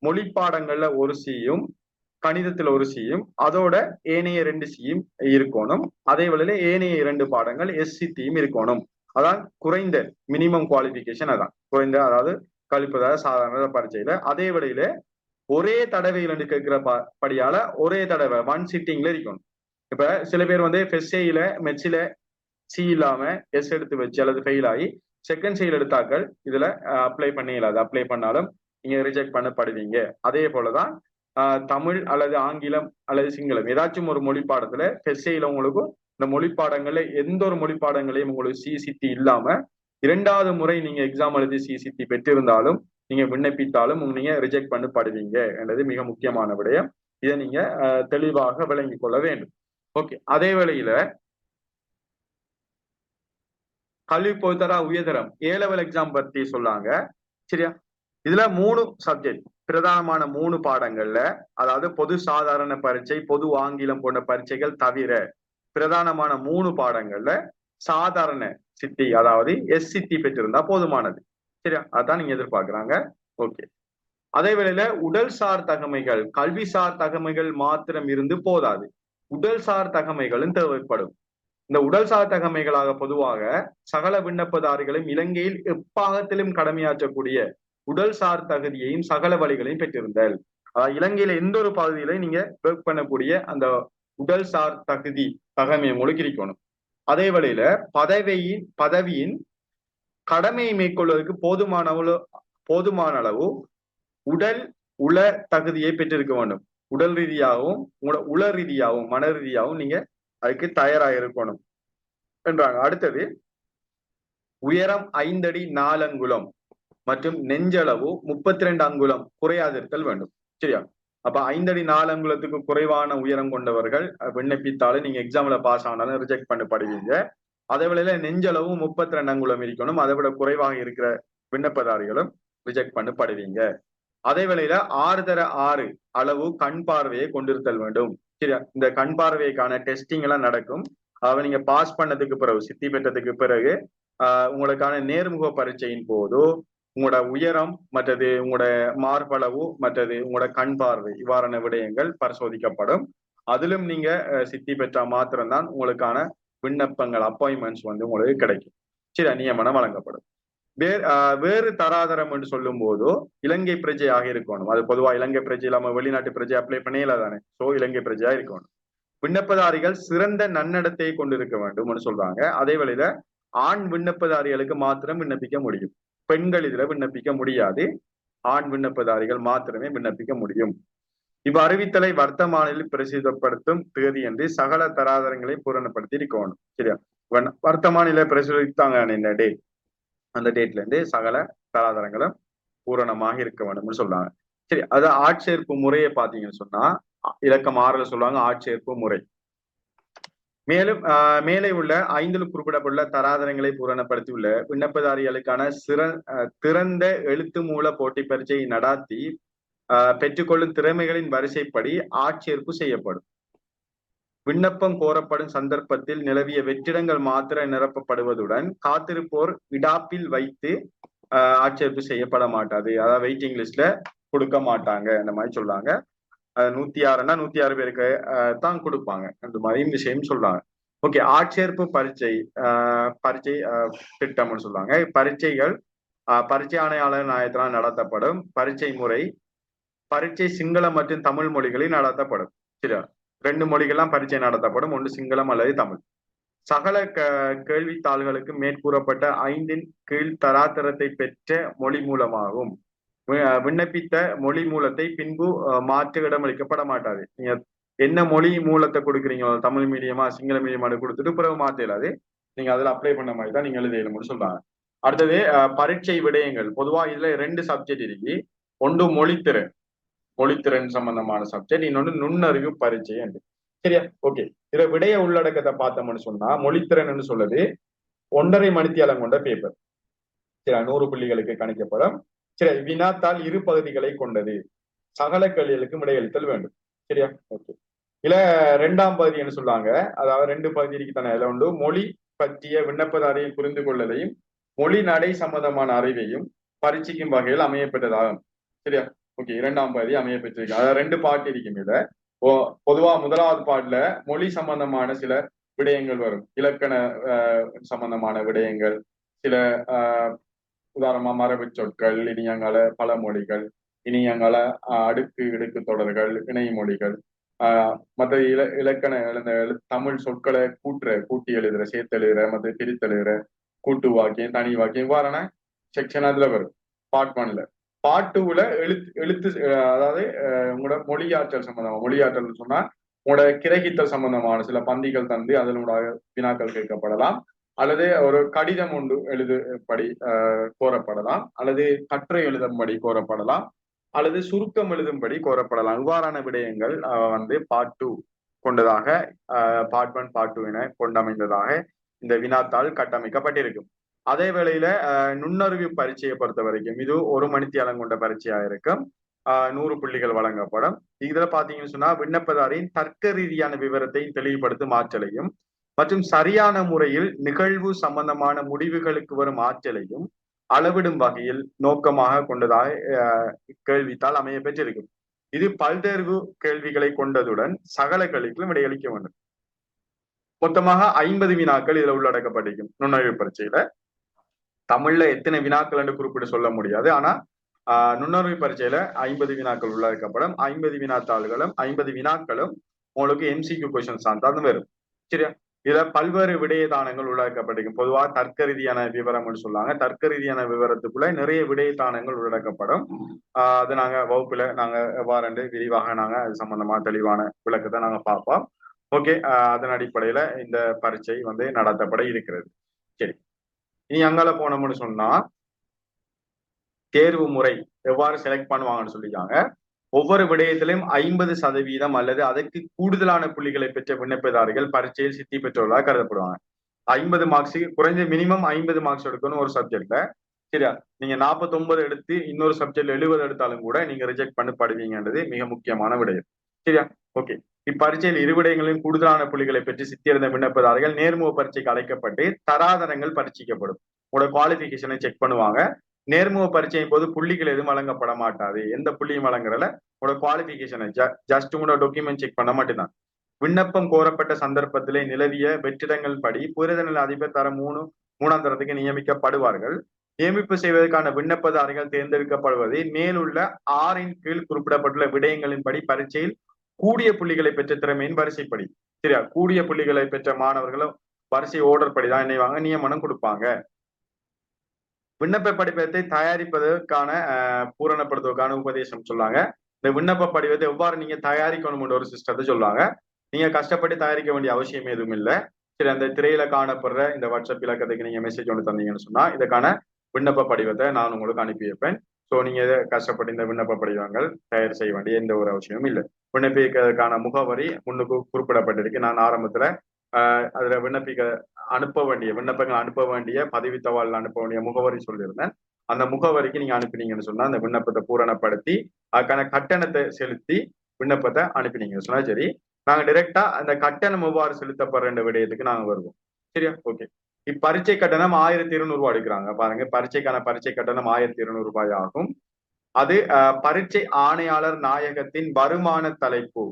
B: மொழி பாடங்கள்ல ஒரு சியும், கணிதத்துல ஒரு சியும், அதோட ஏனைய 2 சியும் இருக்கணும். அதே வேளையில ஏனைய 2 பாடங்கள் எஸ் சித்தியும் இருக்கணும். அதான் குறைந்த மினிமம் குவாலிபிகேஷன். அதான் குறைந்த, அதாவது கழிப்பதாக சாதாரண பரீட்சையில. அதே வேளையில ஒரே தடவையில் கேட்கிற படியால ஒரே தடவை 1 சிட்டிங்ல இருக்கணும். இப்ப சில பேர் ஃபெஸ்ஏல மெச்சில சி இல்லாம எஸ் எடுத்து வச்சு அல்லது ஃபெயில் ஆகி செகண்ட் சைல் எடுத்தாக்கள் இதுல அப்ளை பண்ண இயலாது. அப்ளை பண்ணாலும் நீங்க ரிஜெக்ட் பண்ணப்படுவீங்க. அதே போலதான் தமிழ் அல்லது ஆங்கிலம் அல்லது சிங்களம் ஏதாச்சும் ஒரு மொழி பாடத்துல ஃபெஸ்ஏல உங்களுக்கு இந்த மொழி பாடங்கள்ல எந்த ஒரு மொழி பாடங்களையும் உங்களுக்கு சி சித்தி இல்லாம 2வது முறை நீங்க எக்ஸாம் எழுதி சி சித்தி பெற்றிருந்தாலும் நீங்க விண்ணப்பித்தாலும் நீங்க ரிஜெக்ட் பண்ணப்படுவீங்க என்றது மிக முக்கியமான விடயம். இதை நீங்க தெளிவாக விளங்கிக் கொள்ள வேண்டும். ஓகே. அதே வேளையில கல்வி பொதுத்தர உயர்தரம் ஏ லெவல் எக்ஸாம் பத்தி சொல்லாங்க, சரியா? இதுல 3 சப்ஜெக்ட், பிரதானமான 3 பாடங்கள்ல, அதாவது பொது சாதாரண பரீட்சை, பொது ஆங்கிலம் போன்ற பரீட்சைகள் தவிர பிரதானமான 3 பாடங்கள்ல சாதாரண சித்தி, அதாவது எஸ் சித்தி பெற்றிருந்தா போதுமானது, சரியா? அதான் நீங்க எதிர்பார்க்கிறாங்க. ஓகே. அதே வேளையில உடல் சார் தகமைகள், கல்வி சார் தகமைகள் மாத்திரம் இருந்து போதாது, உடல் சார் தகமைகளும் தேவைப்படும். இந்த உடல் சார் தகமைகளாக பொதுவாக சகல விண்ணப்பதாரிகளும் இலங்கையில் எப்பாகத்திலும் கடமையாற்றக்கூடிய உடல் சார் தகுதியையும் சகல வழிகளையும் பெற்றிருந்தல். இலங்கையில எந்த ஒரு பகுதியிலையும் நீங்க ஒர்க் பண்ணக்கூடிய அந்த உடல் சார் தகமையை உங்களுக்கு இருக்கணும். அதே வேளையில பதவியின் கடமையை மேற்கொள்வதற்கு போதுமான அளவு உடல் உள தகுதியை பெற்றிருக்க வேண்டும். உடல் ரீதியாகவும் உள ரீதியாகவும் மன ரீதியாகவும் நீங்க அதுக்கு தயாராக இருக்கணும் என்றாங்க. அடுத்தது உயரம் 5 அடி 4 அங்குலம் மற்றும் நெஞ்சளவு 32 அங்குலம் குறையாதிருத்தல் வேண்டும், சரியா? அப்ப 5 அடி 4 அங்குலத்துக்கு குறைவான உயரம் கொண்டவர்கள் விண்ணப்பித்தாலும் நீங்க எக்ஸாம்ல பாஸ் ஆனாலும் ரிஜெக்ட் பண்ணப்படுவீங்க. அதே வேளையில நெஞ்சளவு 32 அங்குலம் இருக்கணும். அதை விட குறைவாக இருக்கிற விண்ணப்பதாரிகளும் ரிஜெக்ட் பண்ணப்படுவீங்க. அதே வேளையில 6x6 அளவு கண் பார்வையை கொண்டிருத்தல் வேண்டும், சரியா? இந்த கண் பார்வைக்கான டெஸ்டிங் எல்லாம் நடக்கும். அதாவது நீங்க பாஸ் பண்ணதுக்கு பிறகு, சித்தி பெற்றதுக்கு பிறகு உங்களுக்கான நேர்முக பரீட்சையின் போதோ உங்களோட உயரம், மற்றது உங்களோட மார்பளவு, மற்றது உங்களோட கண் பார்வை, இவ்வாறான விடயங்கள் பரிசோதிக்கப்படும். அதிலும் நீங்க சித்தி பெற்றா மாத்திரம்தான் உங்களுக்கான விண்ணப்பங்கள், அப்பாயின்மெண்ட்ஸ் உங்களுக்கு கிடைக்கும், சரி? நியமனம் வழங்கப்படும். வேறு தராதரம் என்று சொல்லும் போதோ இலங்கை பிரஜையாக இருக்கணும். அது பொதுவா இலங்கை பிரஜை இல்லாம வெளிநாட்டு பிரஜை அப்ளை பண்ணல தானே. சோ இலங்கை பிரஜையா இருக்கணும். விண்ணப்பதாரிகள் சிறந்த நன்னடத்தையை கொண்டிருக்க வேண்டும் சொல்றாங்க. அதே வேளையில ஆண் விண்ணப்பதாரிகளுக்கு மாத்திரம் விண்ணப்பிக்க முடியும், பெண்கள் இதுல விண்ணப்பிக்க முடியாது. ஆண் விண்ணப்பதாரிகள் மாத்திரமே விண்ணப்பிக்க முடியும். இவ் அறிவித்தலை வர்த்தமானில் பிரசித்தப்படுத்தும் தேதி என்று சகல தராதரங்களை பூரணப்படுத்தி இருக்கணும், சரியா? வர்த்தமானில பிரசுரித்தாங்க என்ன டேட், அந்த டேட்ல இருந்து சகல தராதரங்களும் பூரணமாக இருக்க வேண்டும் சொல்றாங்க, சரி? அது ஆட்சேர்ப்பு முறையை பாத்தீங்கன்னு சொன்னா இலக்கம் 6ல சொல்லுவாங்க ஆட்சேர்ப்பு முறை. மேலும் மேலே உள்ள 5 குறிப்பிடப்பட்டுள்ள தராதரங்களை பூரணப்படுத்தி உள்ள விண்ணப்பதாரிகளுக்கான திறந்த எழுத்து மூல போட்டி பரீட்சையை நடாத்தி பெற்றுக்கொள்ளும் திறமைகளின் வரிசைப்படி ஆட்சேர்ப்பு செய்யப்படும். விண்ணப்பம் கோரப்படும் சந்தர்ப்பத்தில் நிலவிய வெற்றிடங்கள் மாத்திர நிரப்பப்படுவதுடன் காத்திருப்போர் விடாப்பில் வைத்து ஆட்சேர்ப்பு செய்யப்பட மாட்டாது, அதாவது வெயிட்டிங் லிஸ்ட்ல கொடுக்க மாட்டாங்க அந்த மாதிரி சொல்றாங்க. 106னா 106 பேருக்கு தான் கொடுப்பாங்க அந்த மாதிரி விஷயம் சொல்றாங்க. ஓகே. ஆட்சேர்ப்பு பரீட்சை திட்டம்னு சொல்றாங்க. பரீட்சைகள் பரீட்சை ஆணையாளர் நாயத்தினால் நடத்தப்படும். பரீட்சை முறை பரீட்சை சிங்களம் மற்றும் தமிழ் மொழிகளில் நடத்தப்படும், சரியா? 2 மொழிகள்லாம் பரீட்சை நடத்தப்படும், ஒன்று சிங்களம் அல்லது தமிழ். சகல கேள்வித்தாள்களுக்கு மேற்கூறப்பட்ட 5 கீழ் தராதரத்தை பெற்ற மொழி மூலமாகும். விண்ணப்பித்த மொழி மூலத்தை பின்பு மாற்று இடமளிக்கப்பட மாட்டாது. நீங்க என்ன மொழி மூலத்தை கொடுக்குறீங்களோ, தமிழ் மீடியமா சிங்கள மீடியமா கொடுத்துட்டு பிறகு மாற்ற இயலாது. நீங்க அதுல அப்ளை பண்ண மாதிரி தான் நீங்க எழுதிடணும்னு சொல்றாங்க. அடுத்தது பரீட்சை விடயங்கள். பொதுவா இதுல 2 சப்ஜெக்ட் இருக்கு. ஒன்று மொழித்திறன். மொழித்திறன் சம்பந்தமான சப்ஜெக்ட், இன்னொன்று நுண்ணறிவு பரீட்சை என்று. சரியா? ஓகே. இதுல விடைய உள்ளடக்கத்தை பார்த்தோம்னு சொன்னா மொழித்திறன் சொல்லுது 1.5 மணித்தியாலம் கொண்ட பேப்பர். சரி, 100 புள்ளிகளுக்கு கணிக்கப்படும். சரி, வினாத்தால் 2 பகுதிகளை கொண்டது. சகல கேள்விகளுக்கும் விடையளித்தல் வேண்டும். சரியா? ஓகே. இதுல 2ஆம் பகுதி என்ன சொல்றாங்க, அதாவது 2 பகுதி இருக்கு தானே. அதுல உண்டு மொழி பற்றிய விண்ணப்பதாரியை புரிந்து கொள்ளலையும் மொழி நடை சம்பந்தமான அறிவையும் பரீட்சிக்கும் வகையில் அமையப்பட்டதாகும். சரியா? ஓகே. 2ஆம் பகுதி அமையப்பட்டிருக்கு. அதாவது 2 பாட்டு இருக்கும். இதுல பொதுவா 1வது பாட்டுல மொழி சம்பந்தமான சில விடயங்கள் வரும். இலக்கண சம்பந்தமான விடயங்கள், சில உதாரணமா மரபு சொற்கள், இனியங்கால பழமொழிகள், இனியங்கால அடுக்கு இடுக்கு தொடர்கள், இணை மொழிகள், மற்ற இலக்கண தமிழ் சொற்களை கூட்டி எழுதுற, சேர்த்து எழுதுற, மற்ற பிரித்தெழுதுற, கூட்டு வாக்கியம், தனி வாக்கியம், இவ்வாறான செக்ஷன் அதுல வரும். பார்ட் 1ல. பார்ட் 2ல எழுத்து அதாவது உங்களோட மொழியாற்றல் சம்பந்தமா, மொழியாற்றல் சொன்னா உங்களோட கிரகித்தல் சம்பந்தமான சில பந்திகள் தந்து அதனோட வினாக்கள் கேட்கப்படலாம், அல்லது ஒரு கடிதம் ஒன்று எழுதும்படி கோரப்படலாம், அல்லது கட்டுரை எழுதும்படி கோரப்படலாம், அல்லது சுருக்கம் எழுதும்படி கோரப்படலாம். இவ்வாறான விடயங்கள் பார்ட் 2 கொண்டதாக, பார்ட் 1 பார்ட் 2 என கொண்டமைந்ததாக இந்த வினாத்தாள் கட்டமைக்கப்பட்டிருக்கும். அதே வேளையில நுண்ணறிவு பரீட்சையை பொறுத்த வரைக்கும் இது 1 மணித்தியாலம் கொண்ட பரீட்சையா இருக்கும். 100 புள்ளிகள் வழங்கப்படும். இதுல பாத்தீங்கன்னு சொன்னா விண்ணப்பதாரின் தர்க்க ரீதியான விவரத்தை தெளிவுபடுத்தும் ஆற்றலையும் மற்றும் சரியான முறையில் நிகழ்வு சம்பந்தமான முடிவுகளுக்கு வரும் ஆற்றலையும் அளவிடும் வகையில் நோக்கமாக கொண்டதாக கேள்வித்தாள் அமைய பெற்றிருக்கும். இது பல்தேர்வு கேள்விகளை கொண்டதுடன் சகல கேள்விகளும் விடையளிக்க வேண்டும். மொத்தமாக 50 வினாக்கள் இதுல உள்ளடக்கப்பட்டிருக்கும். நுண்ணறிவு பரீட்சையில தமிழ்ல எத்தனை வினாக்கள் என்று குறிப்பிட்டு சொல்ல முடியாது. ஆனா நுண்ணறிவு பரீட்சையில 50 வினாக்கள் உள்ளடக்கப்படும். 50 வினாத்தாள்களும் 50 வினாக்களும் உங்களுக்கு MCQ கொஸ்டின்ஸ் தான் வரும். சரியா? இதுல பல்வேறு விடயதானங்கள் உள்ளடக்கப்பட்டிருக்கும். பொதுவா தர்க்க ரீதியான விவரம்னு சொல்லுவாங்க. தர்க்க ரீதியான விவரத்துக்குள்ள நிறைய விடயதானங்கள் உள்ளடக்கப்படும். அது நாங்க வகுப்புல நாங்க எவ்வாறு விரிவாக நாங்க அது சம்பந்தமா தெளிவான விளக்கத்தை நாங்க பார்ப்போம். ஓகே. அதன் அடிப்படையில இந்த பரீட்சை நடத்தப்பட இருக்கிறது. சரி, இனி அங்கால போனோம்னு சொன்னா தேர்வு முறை எவ்வாறு செலக்ட் பண்ணுவாங்கன்னு சொல்லிட்டாங்க. ஒவ்வொரு விடயத்திலும் 50% அல்லது அதற்கு கூடுதலான புள்ளிகளை பெற்ற விண்ணப்பதாரிகள் பரீட்சையில் சித்தி பெற்றவர்களாக கருதப்படுவாங்க. 50 மார்க்ஸுக்கு குறைஞ்ச மினிமம் 50 மார்க்ஸ் எடுக்கணும் ஒரு சப்ஜெக்ட்ல. சரியா? நீங்க 49 எடுத்து இன்னொரு சப்ஜெக்ட்ல 70 எடுத்தாலும் கூட நீங்க ரிஜெக்ட் பண்ணப்படுவீங்கன்றது மிக முக்கியமான விடயம். சரியா? ஓகே. இப்பரீட்சையில் 2 விடயங்களிலும் கூடுதலான புள்ளிகளை பெற்று சித்தியிருந்த விண்ணப்பதாரிகள் நேர்முக பரீட்சைக்கு அழைக்கப்பட்டு தராதரங்கள் பரீட்சிக்கப்படும். உங்களோட குவாலிபிகேஷனை செக் பண்ணுவாங்க. நேர்முக பரீட்சையின் போது புள்ளிகள் எதுவும் வழங்கப்பட மாட்டாது. எந்த புள்ளியும் வழங்குறல உங்களோட குவாலிபிகேஷனை ஜஸ்ட் உங்களோட டாக்குமெண்ட் செக் பண்ண மட்டும்தான். விண்ணப்பம் கோரப்பட்ட சந்தர்ப்பத்திலே நிலவிய வெற்றிடங்கள் படி புரிதல் அதிபர் தரம் 3ஆம் தரத்துக்கு நியமிக்கப்படுவார்கள். நியமிப்பு செய்வதற்கான விண்ணப்பதாரிகள் தேர்ந்தெடுக்கப்படுவது மேலுள்ள 6 கீழ் குறிப்பிடப்பட்டுள்ள விடயங்களின்படி பரீட்சையில் கூடிய புள்ளிகளை பெற்ற திறமையின் வரிசைப்படி. சரியா? கூடிய புள்ளிகளை பெற்ற மாணவர்களும் வரிசை ஓர்டர் படிதான் என்னைவாங்க நியமனம் கொடுப்பாங்க. விண்ணப்ப படிவத்தை தயாரிப்பதற்கான பூரணப்படுத்துவதற்கான உபதேசம் சொல்லாங்க. இந்த விண்ணப்ப படிவத்தை எவ்வாறு நீங்க தயாரிக்கணும் ஒரு சிஸ்டத்தை சொல்லுவாங்க. நீங்க கஷ்டப்பட்டு தயாரிக்க வேண்டிய அவசியம் எதுவும் இல்லை. சரி, அந்த திரையில காணப்படுற இந்த வாட்ஸ்அப் இலக்கத்துக்கு நீங்க மெசேஜ் ஒன்று தந்தீங்கன்னு சொன்னா இதுக்கான விண்ணப்ப படிவத்தை நான் உங்களுக்கு அனுப்பி வைப்பேன். ஸோ நீங்க இதை கஷ்டப்பட்டு இந்த விண்ணப்ப படிவங்கள் தயார் செய்ய வேண்டிய எந்த ஒரு அவசியமும் இல்லை. விண்ணப்பிக்கிறதுக்கான முகவரி முன்னுக்கு குறிப்பிடப்பட்டிருக்கு. நான் ஆரம்பத்துல அதுல அனுப்ப வேண்டிய விண்ணப்பங்கள் அனுப்ப வேண்டிய பதவி தபால் அனுப்ப வேண்டிய முகவரி சொல்லியிருந்தேன். அந்த முகவரிக்கு நீங்க அனுப்பினீங்கன்னு சொன்னா அந்த விண்ணப்பத்தை பூரணப்படுத்தி அதுக்கான கட்டணத்தை செலுத்தி விண்ணப்பத்தை அனுப்பினீங்கன்னு சொன்னா சரி, நாங்க டைரக்டா அந்த கட்டணம் எவ்வாறு செலுத்தப்படுற விடயத்துக்கு நாங்க வருவோம். சரியா? ஓகே. இப்பரீட்சை கட்டணம் 1200 ரூபாய் எடுக்கிறாங்க. பாருங்க, பரீட்சை கட்டணம் 1200 ரூபாய் ஆகும். அது பரீட்சை ஆணையாளர் நாயகத்தின் வருமான தலைப்பு.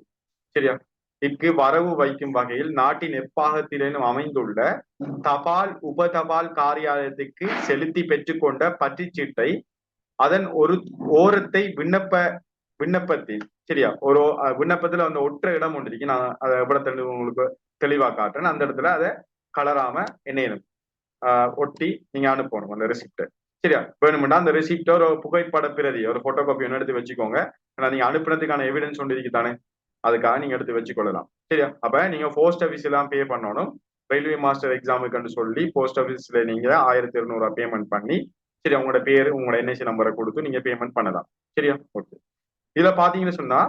B: சரியா? இக்கு வரவு வைக்கும் வகையில் நாட்டின் எப்பாகத்திலும் அமைந்துள்ள தபால் உப தபால் காரியாலயத்துக்கு செலுத்தி பெற்றுக்கொண்ட பற்றுச்சீட்டை அதன் ஒரு ஓரத்தை விண்ணப்பத்தில் சரியா ஒரு விண்ணப்பத்துல அந்த ஒற்றை இடம் ஒன்று இருக்கு. நான் அதை எவ்வளவு உங்களுக்கு தெளிவா காட்டுறேன். அந்த இடத்துல அதை கலராம என்னையணும் ஒட்டி நீங்க அனுப்பணும் அந்த ரெசிப்ட். சரியா? வேணும்னா அந்த ரெசிப்ட ஒரு புகைப்பட பிரதி ஒரு போட்டோ காப்பி ஒன்று எடுத்து வச்சுக்கோங்க. ஏன்னா நீங்க அனுப்புனதுக்கான எவிடன்ஸ் ஒன்று இருக்கு தானே, அதுக்காக நீங்க எடுத்து வச்சுக்கொள்ளலாம். சரியா? அப்ப நீங்க போஸ்ட் ஆபீஸ் எல்லாம் பே பண்ணணும். ரயில்வே மாஸ்டர் எக்ஸாமுக்குன்னு சொல்லி போஸ்ட் ஆபீஸ்ல நீங்க 1200 பேமெண்ட் பண்ணி சரி உங்களோட பேரு உங்களோட NIC நம்பரை கொடுத்து நீங்க பேமெண்ட் பண்ணலாம். சரியா? ஓகே. இதுல பாத்தீங்கன்னு சொன்னா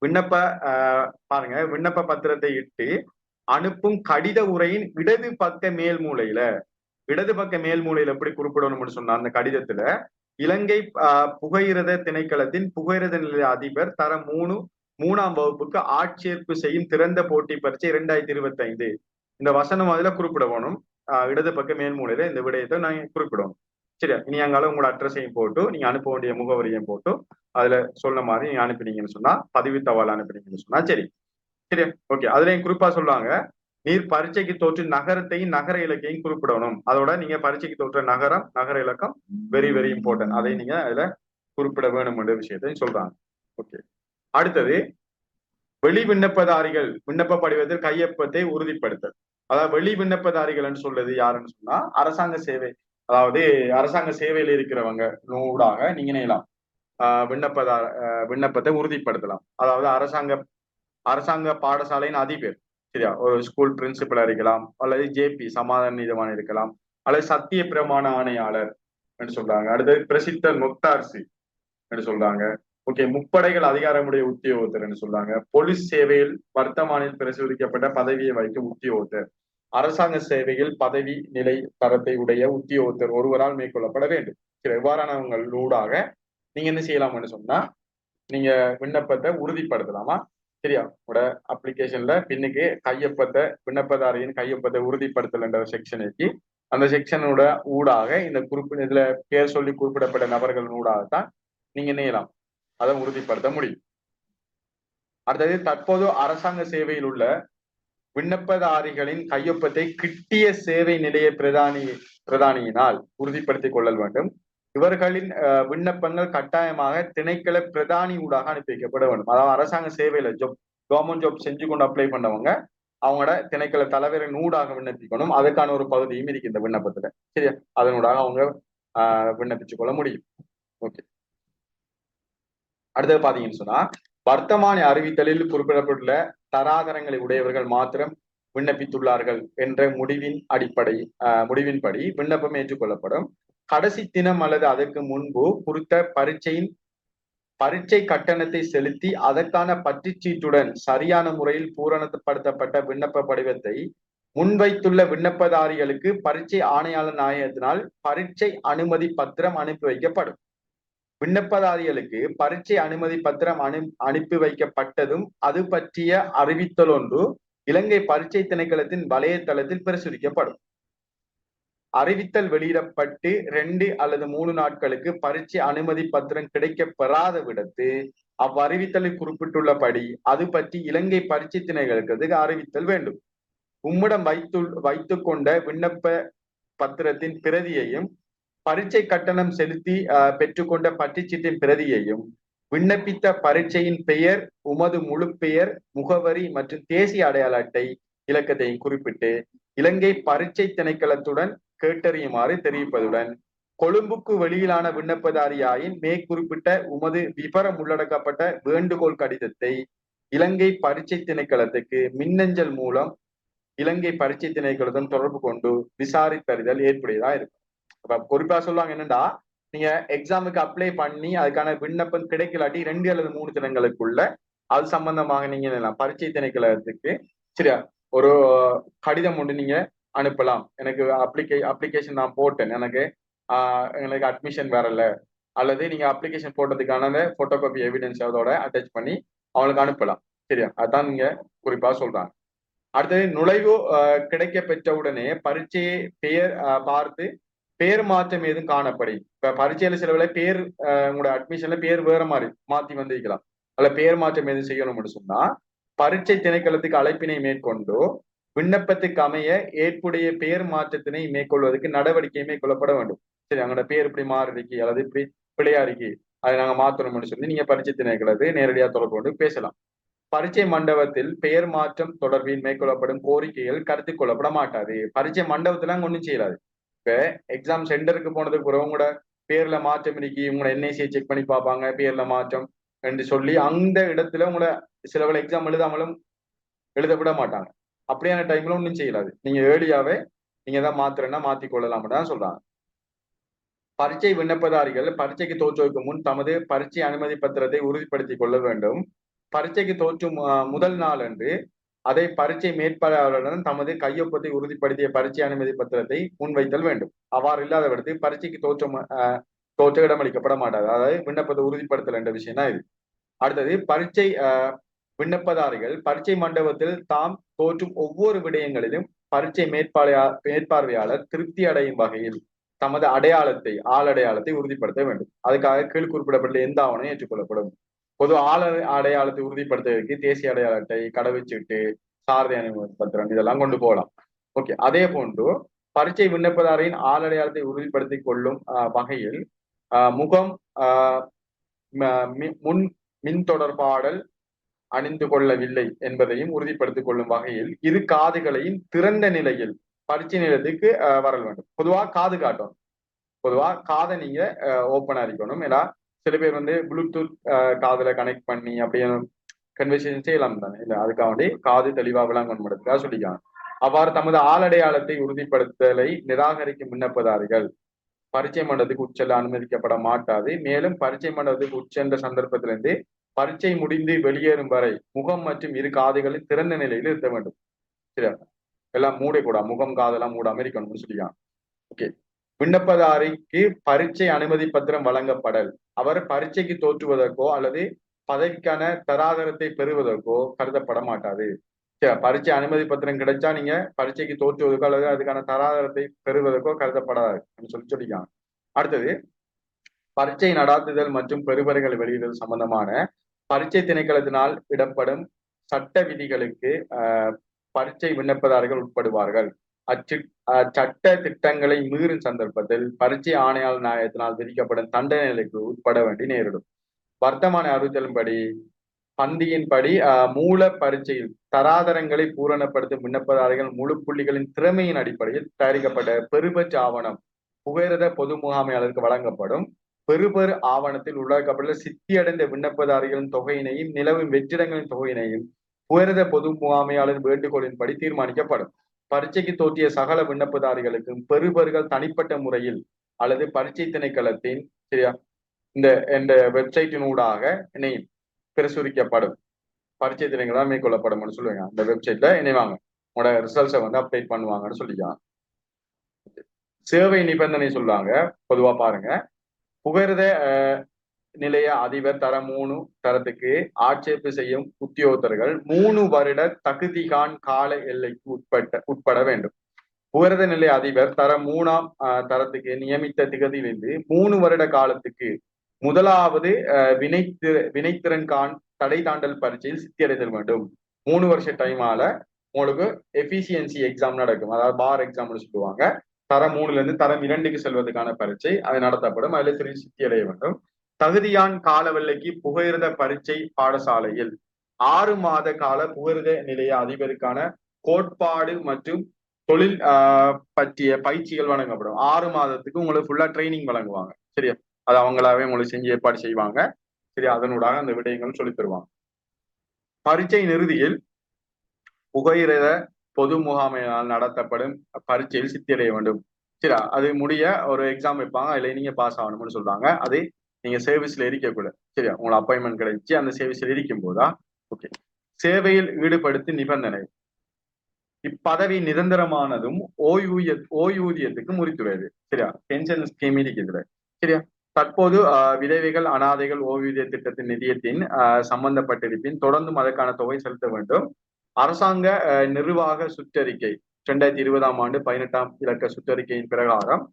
B: விண்ணப்ப பாருங்க, விண்ணப்ப பத்திரத்தை இட்டு அனுப்பும் கடித உரையின் இடது பக்க மேல் மூலையில எப்படி குறிப்பிடணும்னு சொன்னா அந்த கடிதத்துல இலங்கை புகையிரத திணைக்களத்தின் புகையிரத நிலைய அதிபர் தரம் 3ஆம் வகுப்புக்கு ஆட்சேர்ப்பு செய்யும் திறந்த போட்டி பரீட்சை 2025 இந்த வசனம் அதுல குறிப்பிடணும். இடது பக்க மேல் மூலையில இந்த விடயத்தை நாங்க குறிப்பிடணும். சரியா? இனி அங்கால உங்களோட அட்ரஸையும் போட்டு நீங்க அனுப்ப வேண்டிய முகவரியும் போட்டு அதுல சொன்ன மாதிரி நீங்க அனுப்பினீங்கன்னு சொன்னா, பதிவு தபால் அனுப்பினீங்கன்னு சொன்னா சரி. சரியா? ஓகே. அதுலயும் குறிப்பா சொல்லுவாங்க, நீர் பரீட்சைக்கு தோற்று நகரத்தையும் நகர இலக்கையும் குறிப்பிடணும். அதோட நீங்க பரீட்சைக்கு தோற்ற நகரம் நகர இலக்கம் வெரி வெரி இம்பார்ட்டன்ட். அதை நீங்க அதுல குறிப்பிட வேணும் என்ற விஷயத்தையும் சொல்றாங்க. ஓகே. அடுத்தது வெளி விண்ணப்பதாரிகள் விண்ணப்ப படிவத்தில் கையொப்பத்தை உறுதிப்படுத்தல். அதாவது வெளி விண்ணப்பதாரிகள் சொல்றது யாருன்னு சொன்னா அரசாங்க சேவை, அதாவது அரசாங்க சேவையில் இருக்கிறவங்க ஊடாக நீங்க நினைலாம் விண்ணப்பத்தை உறுதிப்படுத்தலாம். அதாவது அரசாங்க பாடசாலையின் அதிபர், சரியா, ஒரு ஸ்கூல் பிரின்சிபலா இருக்கலாம், அல்லது ஜேபி சமாதான நீதவான் இருக்கலாம், அல்லது சத்திய பிரமாண ஆணையாளர் என்று சொல்றாங்க. அடுத்தது பிரசித்த நொத்தார்சி என்று சொல்றாங்க. ஓகே. முப்படைகள் அதிகாரமுடைய உத்தியோகத்தர் என்று சொல்றாங்க. போலீஸ் சேவையில் வர்த்தமானில் பிரசுரிக்கப்பட்ட பதவியை வைக்கும் உத்தியோகத்தர், அரசாங்க சேவையில் பதவி நிலை தரத்தை உடைய உத்தியோகத்தர் ஒருவரால் மேற்கொள்ளப்பட வேண்டும். சரி, இவ்வாறானவங்களூடாக நீங்க என்ன செய்யலாம்னு சொன்னா நீங்க விண்ணப்பத்தை உறுதிப்படுத்தலாமா? சரியா? உங்களோட அப்ளிகேஷன்ல பின்னுக்கு கையொப்பத்தை விண்ணப்பதாரியின் கையொப்பத்தை உறுதிப்படுத்தல் என்ற செக்ஷன் இருக்கு. அந்த செக்ஷனோட ஊடாக இந்த இதுல பேர் சொல்லி குறிப்பிடப்பட்ட நபர்கள் ஊடாகத்தான் நீங்க நினையலாம் அதை உறுதிப்படுத்த முடியும். அடுத்தது தற்போது அரசாங்க சேவையில் உள்ள விண்ணப்பதாரிகளின் கையொப்பத்தை கிட்டிய சேவை நிலைய பிரதானியினால் உறுதிப்படுத்திக் கொள்ளல் வேண்டும். இவர்களின் விண்ணப்பங்கள் கட்டாயமாக திணைக்கள பிரதானி ஊடாக அனுப்பி வைக்கப்பட வேண்டும். அதாவது அரசாங்க சேவையில கவர்மெண்ட் ஜாப் செஞ்சு கொண்டு அப்ளை பண்ணவங்க அவங்களோட திணைக்கள தலைவரின் ஊடாக விண்ணப்பிக்கணும். அதுக்கான ஒரு பகுதியும் இருக்கு இந்த விண்ணப்பத்துல. சரியா? அதனூடாக அவங்க விண்ணப்பிச்சு கொள்ள முடியும். ஓகே. அடுத்தது பாத்தீங்கன்னு சொன்னா வர்த்தமானி அறிவித்தலில் குறிப்பிடப்பட்டுள்ள தராதரங்களை உடையவர்கள் மாத்திரம் விண்ணப்பித்துள்ளார்கள் என்ற முடிவின்படி விண்ணப்பம் ஏற்றுக்கொள்ளப்படும். கடைசி தினம் அல்லது அதற்கு முன்பு குறித்த பரீட்சை கட்டணத்தை செலுத்தி அதற்கான பற்றுச்சீட்டுடன் சரியான முறையில் பூரணப்படுத்தப்பட்ட விண்ணப்ப படிவத்தை முன்வைத்துள்ள விண்ணப்பதாரிகளுக்கு பரீட்சை ஆணையாளர் நாயகத்தினால் பரீட்சை அனுமதி பத்திரம் அனுப்பி வைக்கப்படும். விண்ணப்பதாரிகளுக்கு பரீட்சை அனுமதி பத்திரம் அனுப்பி வைக்கப்பட்டதும் அது பற்றிய அறிவித்தல் ஒன்று இலங்கை பரீட்சை திணைக்களத்தின் வலைத்தளத்தில் பிரசுரிக்கப்படும். அறிவித்தல் வெளியிடப்பட்டு 2 அல்லது 3 நாட்களுக்கு பரீட்சை அனுமதி பத்திரம் கிடைக்க பெறாத விடத்து அவ்வறிவித்தலில் குறிப்பிட்டுள்ளபடி அது பற்றி இலங்கை பரீட்சை திணைக்களத்துக்கு அறிவித்தல் வேண்டும். உம்மிடம் வைத்துக் கொண்ட விண்ணப்ப பத்திரத்தின் பிரதியையும் பரீட்சை கட்டணம் செலுத்தி பெற்றுக்கொண்ட பற்றுச்சீட்டின் பிரதியையும் விண்ணப்பித்த பரீட்சையின் பெயர், உமது முழு பெயர், முகவரி மற்றும் தேசிய அடையாள அட்டை இலக்கத்தையும் குறிப்பிட்டு இலங்கை பரீட்சை திணைக்களத்துடன் கேட்டறியுமாறு தெரிவிப்பதுடன் கொழும்புக்கு வெளியிலான விண்ணப்பதாரியாயின் மேற்குறிப்பிட்ட உமது விபரம் உள்ளடக்கப்பட்ட வேண்டுகோள் கடிதத்தை இலங்கை பரீட்சை திணைக்களத்துக்கு மின்னஞ்சல் மூலம் இலங்கை பரீட்சை திணைக்களத்துடன் தொடர்பு கொண்டு விசாரித்தறிதல் ஏற்புடையதா இருக்கும். அப்ப குறிப்பா சொல்லுவாங்க என்னன்னா, நீங்க எக்ஸாமுக்கு அப்ளை பண்ணி அதுக்கான விண்ணப்பம் கிடைக்கலாட்டி 2 அல்லது 3 தினங்களுக்குள்ள அது சம்பந்தமாக நீங்க பரீட்சை திணைக்களத்துக்கு சரியா ஒரு கடிதம் ஒன்று நீங்க அனுப்பலாம். எனக்கு அப்ளிகேஷன் நான் போட்டேன், எனக்கு அட்மிஷன் வரல, அல்லது நீங்க அப்ளிகேஷன் போட்டதுக்கான போட்டோ காப்பி எவிடன்ஸ் அதோட அட்டாச் பண்ணி அவங்களுக்கு அனுப்பலாம். சரியா? அதான் நீங்க குறிப்பா சொல்றாங்க. அடுத்தது நுழைவு கிடைக்க பெற்ற உடனே பரீட்சையை பெயர் பார்த்து பேர் மாற்றம் எதுவும் காணப்படும். இப்ப பரீட்சையில சில வேளை பேர் உங்களோட அட்மிஷன்ல பேர் வேற மாதிரி மாத்தி வந்திருக்கலாம். அதுல பேர் மாற்றம் எதுவும் செய்யணும்னு சொன்னா பரீட்சை திணைக்களத்துக்கு அழைப்பினை மேற்கொண்டு விண்ணப்பத்துக்கு அமைய ஏற்புடைய பேர் மாற்றத்தினை மேற்கொள்வதற்கு நடவடிக்கை மேற்கொள்ளப்பட வேண்டும். சரி, அங்களோட பேர் இப்படி மாறி இருக்கு அல்லது இப்படி பிழையா இருக்கு, அதை நாங்க மாற்றணும்னு சொல்லி நீங்க பரீட்சை திணைக்களத்தை நேரடியாக தொடர்பு கொண்டு பேசலாம். பரீட்சை மண்டபத்தில் பெயர் மாற்றம் தொடர்பில் மேற்கொள்ளப்படும் கோரிக்கைகள் கருத்தில் கொள்ளப்பட மாட்டாது. பரீட்சை மண்டபத்துல ஒன்றும் செய்யலாது. இப்ப எக்ஸாம் சென்டருக்கு போனதுக்கு பிறகு உங்களோட பேர்ல மாற்றம் இருக்கு, உங்களோட என்ஐசியை செக் பண்ணி பார்ப்பாங்க, பேர்ல மாற்றம் என்று சொல்லி அந்த இடத்துல உங்களை சிலவளை எக்ஸாம் எழுதாமலும் எழுத விட மாட்டாங்க. அப்படியான டைம்ல ஒன்றும் செய்யலாது. நீங்க ஏர்லியாவே நீங்க தான் மாத்திரன்னா மாத்தி கொள்ளலாம்னு தான் சொல்றாங்க. பரீட்சை விண்ணப்பதாரிகள் பரீட்சைக்கு தோற்றுவதற்கு முன் தமது பரீட்சை அனுமதி பத்திரத்தை உறுதிப்படுத்திக் கொள்ள வேண்டும். பரீட்சைக்கு தோற்றும் முதல் நாள் அன்று அதை பரீட்சை மேற்பார்வையாளருடன் தமது கையொப்பத்தை உறுதிப்படுத்திய பரீட்சை அனுமதி பத்திரத்தை முன்வைத்தல் வேண்டும். அவ்வாறு இல்லாதவிடத்து பரீட்சைக்கு தோற்ற இடமளிக்கப்பட மாட்டாது. அதாவது விண்ணப்பத்தை உறுதிப்படுத்தல் என்ற விஷயம் தான் இது. அடுத்தது பரீட்சை விண்ணப்பதாரிகள் பரீட்சை மண்டபத்தில் தாம் தோற்றும் ஒவ்வொரு விடயங்களிலும் பரீட்சை மேற்பார்வையாளர் திருப்தி அடையும் வகையில் தமது ஆள் அடையாளத்தை உறுதிப்படுத்த வேண்டும். அதுக்காக கீழ் குறிப்பிடப்பட்ட எந்த ஆவணம் ஏற்றுக்கொள்ளப்படும். பொது அடையாளத்தை உறுதிப்படுத்துவதற்கு தேசிய அடையாள அட்டை, கடவுச்சீட்டு, சாரதி அனுமதி பத்திரம் இதெல்லாம் கொண்டு போகலாம். ஓகே. அதே போன்று பரீட்சை விண்ணப்பதாரின் அடையாளத்தை உறுதிப்படுத்திக் கொள்ளும் வகையில் முகம் முன் மின் தொடர்பாடல் அணிந்து கொள்ளவில்லை என்பதையும் உறுதிப்படுத்திக் கொள்ளும் வகையில் இரு காதுகளையும் திறந்த நிலையில் பரீட்சை நிலையத்துக்கு வரல் வேண்டும். பொதுவா காது காட்டும். பொதுவா காதை நீங்க ஓப்பனா இருக்கணும். ஏன்னா சில பேர் ப்ளூடூத் காதுல கனெக்ட் பண்ணி அப்படியே கன்வர்சேஷன் செய்யலாம் தானே. இல்ல அதுக்காக வேண்டி காது தெளிவா விளங்கப்படுத்துறதா சொல்லிக்காங்க. அவ்வாறு தமது ஆளடையாளத்தை உறுதிப்படுத்தலை நிராகரிக்கும் விண்ணப்பதாரிகள் பரீட்சை மண்டலத்துக்கு உட்செல்ல அனுமதிக்கப்பட மாட்டாது. மேலும் பரீட்சை மண்டலத்துக்கு உட்சென்ற சந்தர்ப்பத்திலிருந்து பரீட்சை முடிந்து வெளியேறும் வரை முகம் மற்றும் இரு காதுகளில் திறந்த நிலையில் இருக்க வேண்டும். சரியா? எல்லாம் மூடக்கூடாது. முகம் காதெல்லாம் மூடாம இருக்கணும்னு சொல்லியாங்க. ஓகே. விண்ணப்பதாரிக்கு பரீட்சை அனுமதி பத்திரம் வழங்கப்படல் அவர் பரீட்சைக்கு தோற்றுவதற்கோ அல்லது பதவிக்கான தராதரத்தை பெறுவதற்கோ கருதப்பட மாட்டாது. பரீட்சை அனுமதி பத்திரம் கிடைச்சா நீங்க பரீட்சைக்கு தோற்றுவதற்கோ அல்லது அதுக்கான தராதரத்தை பெறுவதற்கோ கருதப்படாது சொல்லிக்காங்க. அடுத்தது பரீட்சை நடாத்துதல் மற்றும் பெறுபறைகள் வெளியிடுதல் சம்பந்தமான பரீட்சை திணைக்களத்தினால் இடப்படும் சட்ட விதிகளுக்கு பரீட்சை விண்ணப்பதாரிகள் உட்படுவார்கள். சட்ட திட்டங்களை மீறும் சந்தர்ப்பத்தில் பரீட்சை ஆணையாளர் நியாயத்தினால் விதிக்கப்படும் தண்டனைகளுக்கு உட்பட வேண்டி நேரிடும். வர்த்தமான அறிவித்தலின்படி பந்தியின்படி மூல பரீட்சையில் தராதரங்களை பூரணப்படுத்தும் விண்ணப்பதாரிகள் முழு புள்ளிகளின் திறமையின் அடிப்படையில் தயாரிக்கப்பட்ட பெறுபற்ற ஆவணம் புகையிரத பொது முகாமையாளருக்கு வழங்கப்படும். பெறுபர் ஆவணத்தில் உள்ளடக்கப்பட்டுள்ள சித்தியடைந்த விண்ணப்பதாரிகளின் தொகையினையும் நிலவும் வெற்றிடங்களின் தொகையினையும் புகையிரத பொது முகாமையாளர் வேண்டுகோளின்படி தீர்மானிக்கப்படும். பரீட்சைக்கு தோற்றிய சகல விண்ணப்பதாரிகளுக்கும் பெறுபர்கள் தனிப்பட்ட முறையில் அல்லது பரீட்சை திணைக்களத்தின் சரியா இந்த வெப்சைட்டினூடாக இணையும் பிரசுரிக்கப்படும். பரீட்சை திணைக்களம் மேற்கொள்ளப்படும் சொல்லுவாங்க. அந்த வெப்சைட்ல இணைவாங்க. உங்களோட ரிசல்ட்ஸை பண்ணுவாங்கன்னு சொல்லிக்கலாம். சேவை நிபந்தனை சொல்லுவாங்க. பொதுவா பாருங்க, புகையிரத நிலைய அதிபர் தரம் 3 தரத்துக்கு ஆட்சேபு செய்யும் உத்தியோகத்தர்கள் 3 வருட தகுதிகான் கால எல்லைக்கு உட்பட வேண்டும். புகையிரத நிலைய அதிபர் தரம் 3ஆம் தரத்துக்கு நியமித்த திகதியிலிருந்து 3 வருட காலத்துக்கு முதலாவது வினைத்திறன் கான் தடை தாண்டல் பரீட்சையில் சித்தியடைதல் வேண்டும். 3 வருஷ டைமால உங்களுக்கு எஃபிசியன்சி எக்ஸாம் நடக்கும். அதாவது பார் எக்ஸாம்னு சொல்லுவாங்க. தரம் 3ல இருந்து தரம் 2க்கு செல்வதற்கான பரீட்சை அது நடத்தப்படும். அதுல சித்தியடைய வேண்டும். தகுதியான் காலவெல்லைக்கு புகையிரத பரீட்சை பாடசாலையில் 6 மாத கால புகையிரத நிலைய அதிபருக்கான கோட்பாடு மற்றும் தொழில் பற்றிய பயிற்சிகள் வழங்கப்படும். 6 மாதத்துக்கு உங்களுக்கு ஃபுல்லா ட்ரைனிங் வழங்குவாங்க. சரியா? அது அவங்களாவே உங்களுக்கு செஞ்சு ஏற்பாடு செய்வாங்க. சரி, அதனூடாக அந்த விடயங்கள் சொல்லி தருவாங்க. பரீட்சை நிறுதியில் புகையிரத பொது முகாமையால் நடத்தப்படும் பரீட்சையில் சித்தியடைய வேண்டும். சரியா? அது முடிய ஒரு எக்ஸாம் வைப்பாங்க. அதுல நீங்க பாஸ் ஆகணும்னு சொல்றாங்க. அது நீங்க சர்வீஸ்ல இருக்கக்கூடாது. சரியா? உங்களை அப்பாயின்மெண்ட் கிடைச்சி அந்த சர்வீஸ்ல இருக்கும் போதா ஓகே. சேவையில் ஈடுபடுத்தி நிபந்தனை இப்பதவி நிரந்தரமானதும் ஓய்வூதியத்துக்கு முறித்துள்ளது. சரியா? பென்ஷன் ஸ்கீம் இருக்குது. சரியா? தற்போது விதவைகள் அனாதைகள் ஓய்வூதிய திட்டத்தின் நிதியத்தின் சம்பந்தப்பட்டிருப்பின் தொடர்ந்தும் அதற்கான தொகை செலுத்த வேண்டும். அரசாங்க நிர்வாக சுற்றறிக்கை 2020ஆம் ஆண்டு 18ஆம் இலக்க சுற்றறிக்கையின் பிரகாரம்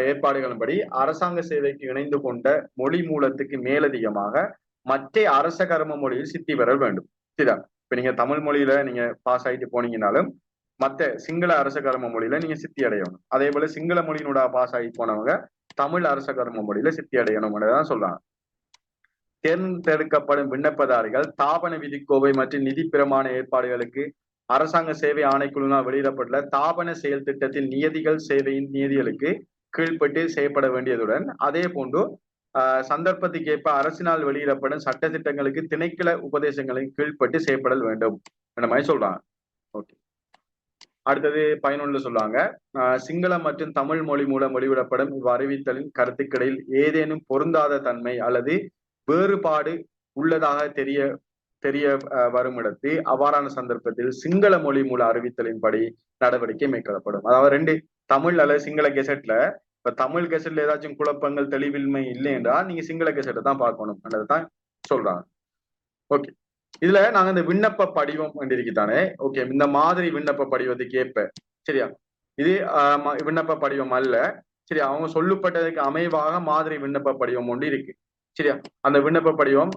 B: ஏற்பாடுகளின்படி அரசாங்க சேவைக்கு இணைந்து கொண்ட மொழி மூலத்துக்கு மேலதிகமாக மற்ற அரச கர்ம மொழியில் சித்தி பெற வேண்டும். சரியா? இப்ப நீங்க தமிழ் மொழியில நீங்க பாஸ் ஆகிட்டு போனீங்கன்னாலும் மற்ற சிங்கள அரச கர்ம மொழியில நீங்க சித்தி அடையணும். அதே போல சிங்கள மொழியினோட பாஸ் ஆகி போனவங்க தமிழ் அரச கர்ம மொழியில சித்தி அடையணும்னு சொல்றாங்க. தேர்ந்தெடுக்கப்படும் விண்ணப்பதாரிகள் தாபன விதிக்கோவை மற்றும் நிதி பிரமாண ஏற்பாடுகளுக்கு அரசாங்க சேவை ஆணைக்குழுவினால் வெளியிடப்பட்டுள்ள தாபன செயல் திட்டத்தின் நியதிகள் சேவையின் நியதிகளுக்கு கீழ்பட்டு செய்யப்பட வேண்டியதுடன் அதே போன்று சந்தர்ப்பத்துக்கு ஏற்ப அரசினால் வெளியிடப்படும் சட்ட திட்டங்களுக்கு திணைக்கள உபதேசங்களின் கீழ்பட்டு செய்யப்படல் வேண்டும் என்ற மாதிரி சொல்றாங்க. ஓகே. அடுத்தது 11 சொல்லுவாங்க, சிங்களம் மற்றும் தமிழ் மொழி மூலம் வெளியிடப்படும் இவ்வறிவித்தலின் கருத்துக்களில் ஏதேனும் பொருந்தாத தன்மை அல்லது வேறுபாடு உள்ளதாக தெரிய தெரிய வருமிடத்து அவ்வாறான சந்தர்ப்பத்தில் சிங்கள மொழி மூல அறிவித்தலின்படி நடவடிக்கை மேற்கொள்ளப்படும். அதாவது ரெண்டு தமிழ் அல்லது சிங்கள கெசட்ல இப்ப தமிழ் கெசட்ல ஏதாச்சும் குழப்பங்கள் தெளிவின்மை இல்லை என்றால் நீங்க சிங்கள கெசட்டை தான் பார்க்கணும் தான் சொல்றாங்க. ஓகே, இதுல நாங்க இந்த விண்ணப்ப படிவம் இருக்குதானே, ஓகே, இந்த மாதிரி விண்ணப்ப படிவத்துக்கு ஏற்ப சரியா, இது விண்ணப்ப படிவம் அல்ல சரியா, அவங்க சொல்லப்பட்டதுக்கு அமைவாக மாதிரி விண்ணப்ப படிவம் ஒன்று இருக்கு சரியா. அந்த விண்ணப்ப படிவம்